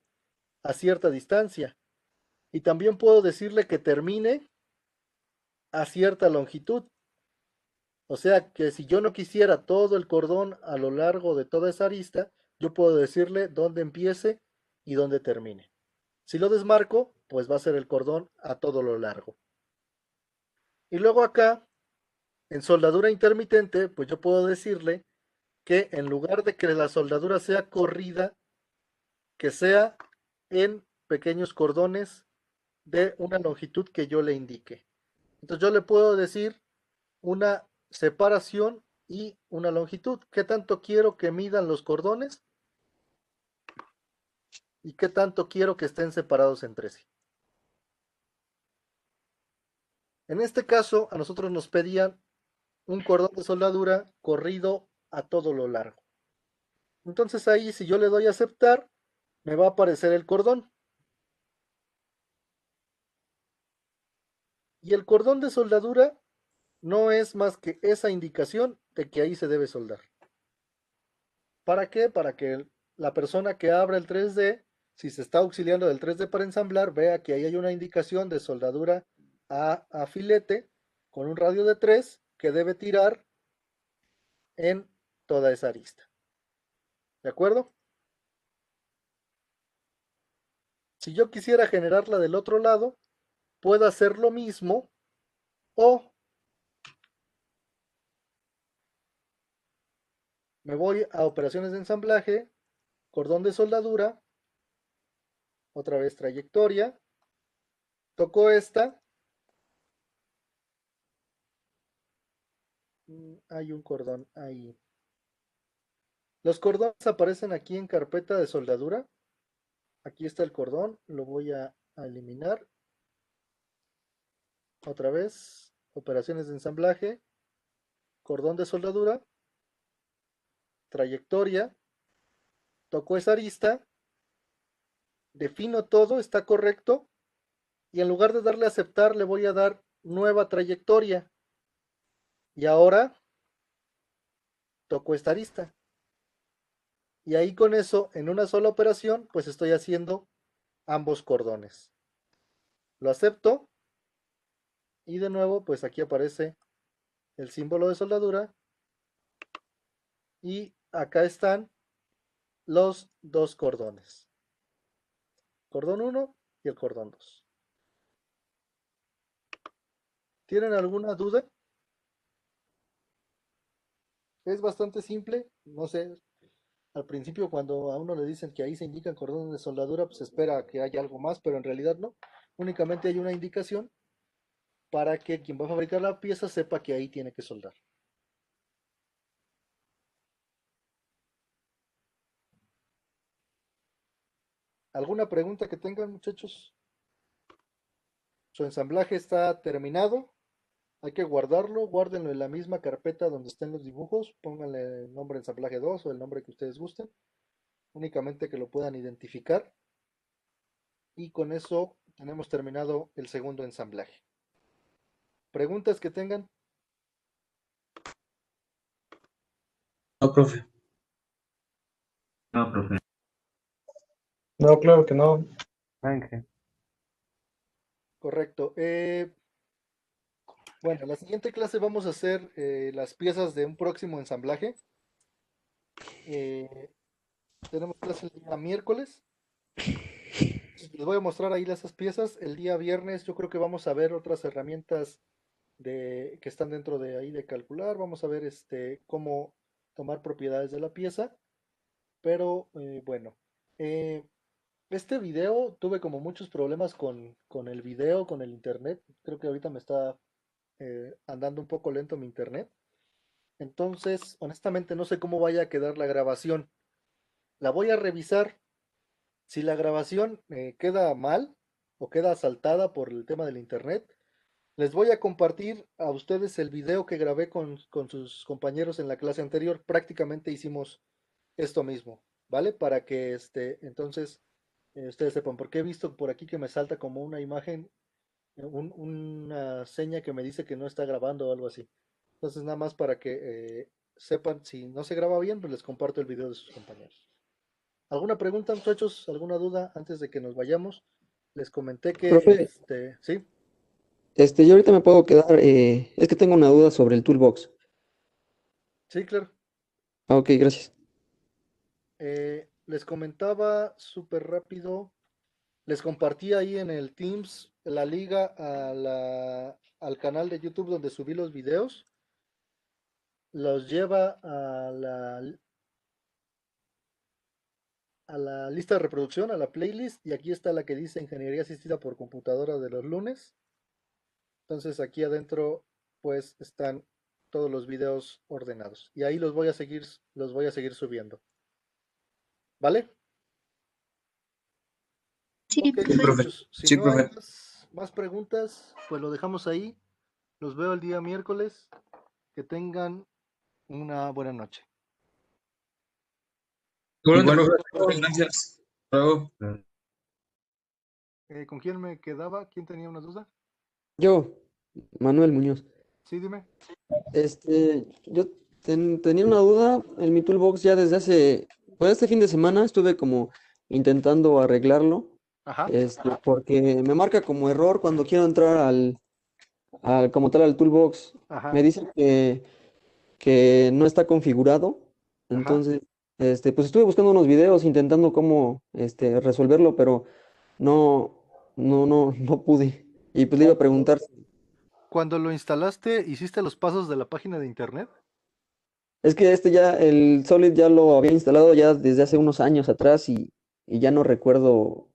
a cierta distancia y también puedo decirle que termine a cierta longitud. O sea que si yo no quisiera todo el cordón a lo largo de toda esa arista, yo puedo decirle dónde empiece y dónde termine. Si lo desmarco, pues va a ser el cordón a todo lo largo. Y luego acá, en soldadura intermitente, pues yo puedo decirle que en lugar de que la soldadura sea corrida, que sea en pequeños cordones de una longitud que yo le indique. Entonces yo le puedo decir una separación y una longitud. ¿Qué tanto quiero que midan los cordones? ¿Y qué tanto quiero que estén separados entre sí? En este caso, a nosotros nos pedían un cordón de soldadura corrido a todo lo largo. Entonces ahí, si yo le doy a aceptar, me va a aparecer el cordón. Y el cordón de soldadura no es más que esa indicación de que ahí se debe soldar. ¿Para qué? Para que la persona que abra el 3D si se está auxiliando del 3D para ensamblar, vea que ahí hay una indicación de soldadura a filete con un radio de 3 que debe tirar en toda esa arista. ¿De acuerdo? Si yo quisiera generarla del otro lado, puedo hacer lo mismo o me voy a operaciones de ensamblaje, cordón de soldadura, otra vez trayectoria, toco esta, hay un cordón ahí. Los cordones aparecen aquí en carpeta de soldadura. Aquí está el cordón, lo voy a eliminar. Otra vez, operaciones de ensamblaje, cordón de soldadura, trayectoria, toco esa arista, defino todo, está correcto, y en lugar de darle a aceptar, le voy a dar nueva trayectoria. Y ahora toco esta arista. Y ahí con eso, en una sola operación, pues estoy haciendo ambos cordones. Lo acepto. Y de nuevo, pues aquí aparece el símbolo de soldadura. Y acá están los dos cordones. Cordón 1 y el cordón 2. ¿Tienen alguna duda? Es bastante simple. No sé, al principio cuando a uno le dicen que ahí se indican cordones de soldadura, pues espera que haya algo más, pero en realidad no. Únicamente hay una indicación para que quien va a fabricar la pieza sepa que ahí tiene que soldar. ¿Alguna pregunta que tengan, muchachos? Su ensamblaje está terminado. Hay que guardarlo. Guárdenlo en la misma carpeta donde estén los dibujos. Pónganle el nombre ensamblaje 2 o el nombre que ustedes gusten. Únicamente que lo puedan identificar. Y con eso tenemos terminado el segundo ensamblaje. ¿Preguntas que tengan? No, profe. No, profe. No, claro que no. Ángel. Correcto. Bueno, en la siguiente clase vamos a hacer las piezas de un próximo ensamblaje. Tenemos clase el día miércoles. Les voy a mostrar ahí esas piezas. El día viernes yo creo que vamos a ver otras herramientas que están dentro de ahí de calcular. Vamos a ver cómo tomar propiedades de la pieza. Pero bueno, este video tuve como muchos problemas con el video, con el internet. Creo que ahorita me está andando un poco lento mi internet. Entonces, honestamente no sé cómo vaya a quedar la grabación. La voy a revisar. Si la grabación queda mal o queda saltada por el tema del internet, les voy a compartir a ustedes el video que grabé con sus compañeros en la clase anterior. Prácticamente hicimos esto mismo, ¿vale? Para que entonces ustedes sepan, porque he visto por aquí que me salta como una imagen, una seña que me dice que no está grabando o algo así. Entonces nada más para que sepan, si no se graba bien, pues les comparto el video de sus compañeros. ¿Alguna pregunta, muchachos? ¿Alguna duda antes de que nos vayamos? Les comenté que, Profe, ¿sí? yo ahorita me puedo quedar, es que tengo una duda sobre el toolbox. Sí, claro. Ah, ok, gracias. Les comentaba súper rápido, les compartí ahí en el Teams la liga al canal de YouTube donde subí los videos. Los lleva a la lista de reproducción, a la playlist, y aquí está la que dice Ingeniería Asistida por Computadora de los lunes. Entonces aquí adentro pues están todos los videos ordenados y ahí los voy a seguir subiendo. ¿Vale? Sí, Ok, Sí, profe. muchachos, si Sí, no hay profe. más preguntas, pues lo dejamos ahí. Los veo el día miércoles. Que tengan una buena noche. Igualmente, Igual, profe, gracias. Hasta luego. ¿Con quién me quedaba? ¿Quién tenía una duda? Yo, Manuel Muñoz. Sí, dime. Yo tenía una duda en mi toolbox ya desde hace, pues este fin de semana estuve como intentando arreglarlo, Ajá. porque me marca como error cuando quiero entrar como tal al Toolbox. Ajá. Me dice que no está configurado. Ajá. Entonces, pues estuve buscando unos videos intentando cómo resolverlo, pero no pude. Y pues le iba a preguntar. Cuando lo instalaste, ¿hiciste los pasos de la página de internet? Es que el Solid ya lo había instalado ya desde hace unos años atrás y ya no recuerdo,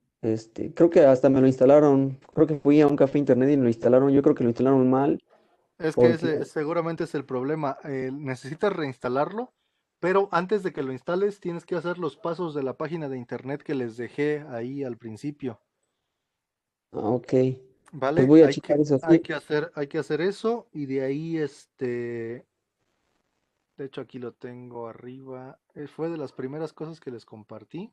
creo que hasta me lo instalaron, creo que fui a un café internet y me lo instalaron, yo creo que lo instalaron mal, Es que porque, seguramente es el problema. Necesitas reinstalarlo, pero antes de que lo instales tienes que hacer los pasos de la página de internet que les dejé ahí al principio. ok, pues ¿Vale? voy a checar eso, Hay sí. que hacer eso y de ahí de hecho aquí lo tengo arriba. Fue de las primeras cosas que les compartí.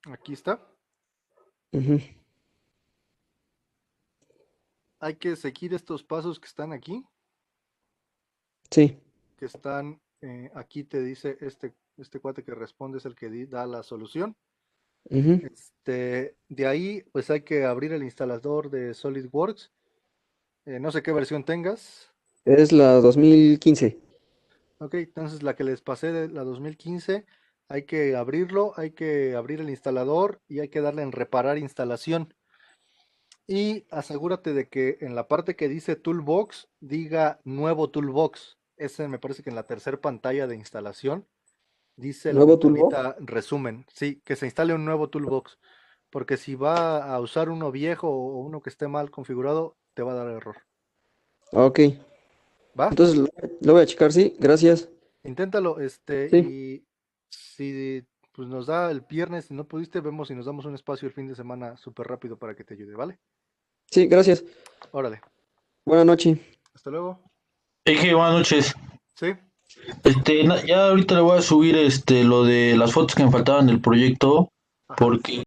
Aquí está. Ujú. Hay que seguir estos pasos que están aquí. Sí. Que están aquí, te dice este cuate que responde es el que da la solución. Ujú. De ahí, pues hay que abrir el instalador de SolidWorks. No sé qué versión tengas. Es la 2015. Ok, entonces la que les pasé de la 2015, hay que abrirlo, hay que abrir el instalador y hay que darle en reparar instalación. Y asegúrate de que en la parte que dice Toolbox, diga nuevo Toolbox. Ese me parece que en la tercera pantalla de instalación dice la ¿Nuevo Toolbox? ventanita resumen. Sí, que se instale un nuevo Toolbox. Porque si va a usar uno viejo o uno que esté mal configurado, te va a dar error. Ok. ¿Va? Entonces lo voy a checar, sí, gracias. Inténtalo, Sí. y si pues nos da el viernes, si no pudiste, vemos si nos damos un espacio el fin de semana súper rápido para que te ayude, ¿vale? Sí, gracias. Órale, Buenas noches. hasta luego. Eje, buenas noches. Sí, Ya ahorita le voy a subir lo de las fotos que me faltaban del proyecto, ajá. porque